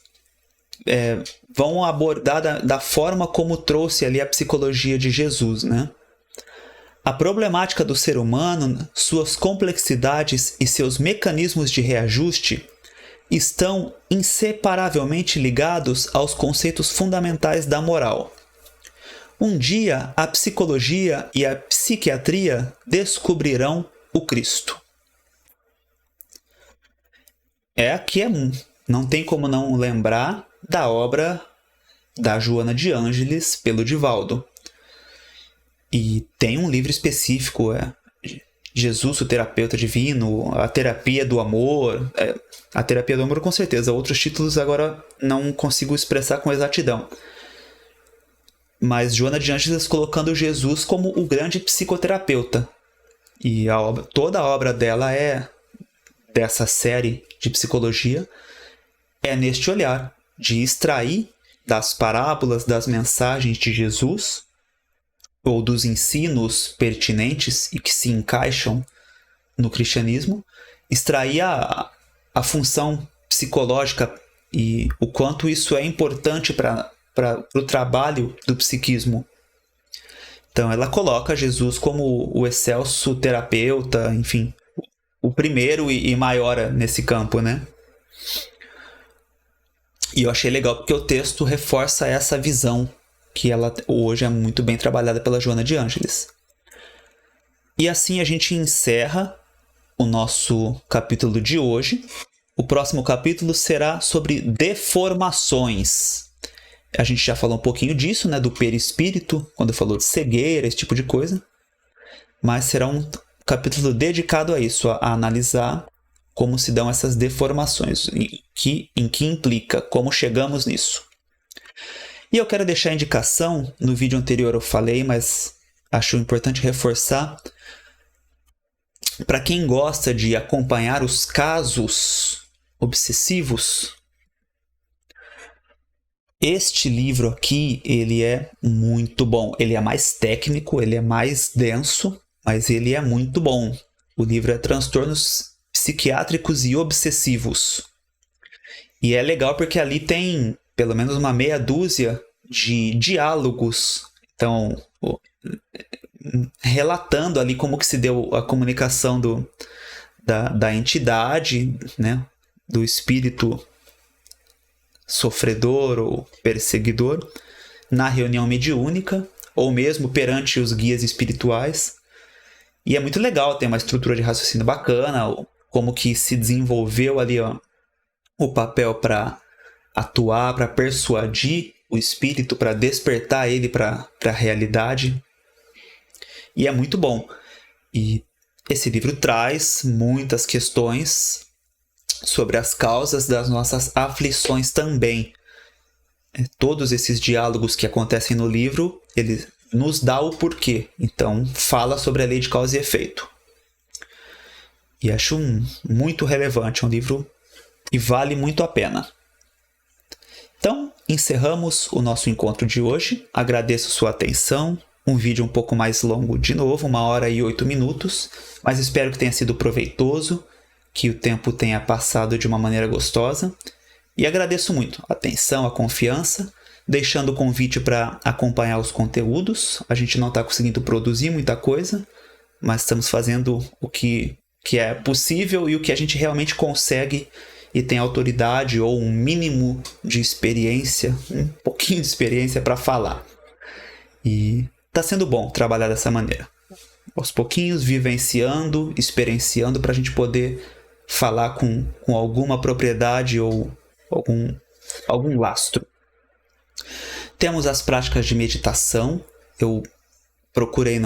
vão abordar da forma como trouxe ali a psicologia de Jesus, né? A problemática do ser humano, suas complexidades e seus mecanismos de reajuste estão inseparavelmente ligados aos conceitos fundamentais da moral. Um dia, a psicologia e a psiquiatria descobrirão o Cristo. Aqui não tem como não lembrar da obra da Joana de Ângeles pelo Divaldo. E tem um livro específico, Jesus, o Terapeuta Divino, a Terapia do Amor. A Terapia do Amor, com certeza. Outros títulos agora não consigo expressar com exatidão. Mas Joana de Ângeles colocando Jesus como o grande psicoterapeuta. E toda a obra dela dessa série de psicologia, é neste olhar de extrair das parábolas, das mensagens de Jesus, ou dos ensinos pertinentes e que se encaixam no cristianismo, extrair a função psicológica e o quanto isso é importante para o trabalho do psiquismo. Então ela coloca Jesus como o excelso terapeuta, enfim, o primeiro e maior nesse campo, né? E eu achei legal porque o texto reforça essa visão que ela hoje é muito bem trabalhada pela Joana de Ângeles. E assim a gente encerra o nosso capítulo de hoje. O próximo capítulo será sobre deformações. A gente já falou um pouquinho disso, né, do perispírito, quando falou de cegueira, esse tipo de coisa. Mas será um capítulo dedicado a isso, a analisar como se dão essas deformações, em que implica, como chegamos nisso. E eu quero deixar a indicação, no vídeo anterior eu falei, mas acho importante reforçar, para quem gosta de acompanhar os casos obsessivos, este livro aqui, ele é muito bom. Ele é mais técnico, ele é mais denso, mas ele é muito bom. O livro é Transtornos Psiquiátricos e Obsessivos. E é legal porque ali tem pelo menos uma meia dúzia de diálogos. Então, relatando ali como que se deu a comunicação da entidade, né, do espírito sofredor ou perseguidor, na reunião mediúnica, ou mesmo perante os guias espirituais. E é muito legal, tem uma estrutura de raciocínio bacana, como que se desenvolveu ali o papel para atuar, para persuadir o espírito, para despertar ele para a realidade. E é muito bom. E esse livro traz muitas questões sobre as causas das nossas aflições também. Todos esses diálogos que acontecem no livro, ele nos dá o porquê. Então, fala sobre a lei de causa e efeito. E acho muito relevante, é um livro que vale muito a pena. Então, encerramos o nosso encontro de hoje. Agradeço sua atenção. Um vídeo um pouco mais longo de novo, 1h e 8 minutos, mas espero que tenha sido proveitoso, que o tempo tenha passado de uma maneira gostosa. E agradeço muito a atenção, a confiança, deixando o convite para acompanhar os conteúdos. A gente não está conseguindo produzir muita coisa, mas estamos fazendo o que é possível e o que a gente realmente consegue e tem autoridade ou um mínimo de experiência, um pouquinho de experiência para falar. E está sendo bom trabalhar dessa maneira. Aos pouquinhos, vivenciando, experienciando, para a gente poder falar com alguma propriedade ou algum lastro. Temos as práticas de meditação. Eu procurei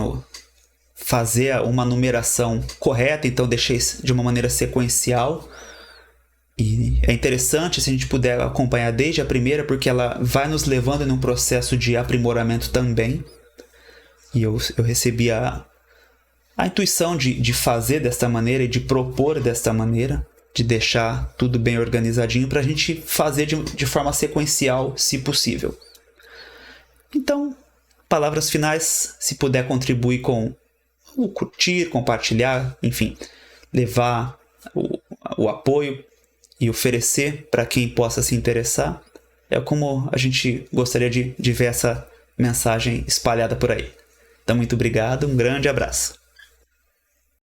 fazer uma numeração correta, então deixei de uma maneira sequencial. E é interessante se a gente puder acompanhar desde a primeira, porque ela vai nos levando num processo de aprimoramento também. E eu recebi a intuição de fazer desta maneira e de propor desta maneira, de deixar tudo bem organizadinho para a gente fazer de forma sequencial, se possível. Então, palavras finais, se puder contribuir com o curtir, compartilhar, enfim, levar o apoio e oferecer para quem possa se interessar, é como a gente gostaria de ver essa mensagem espalhada por aí. Então, muito obrigado, um grande abraço.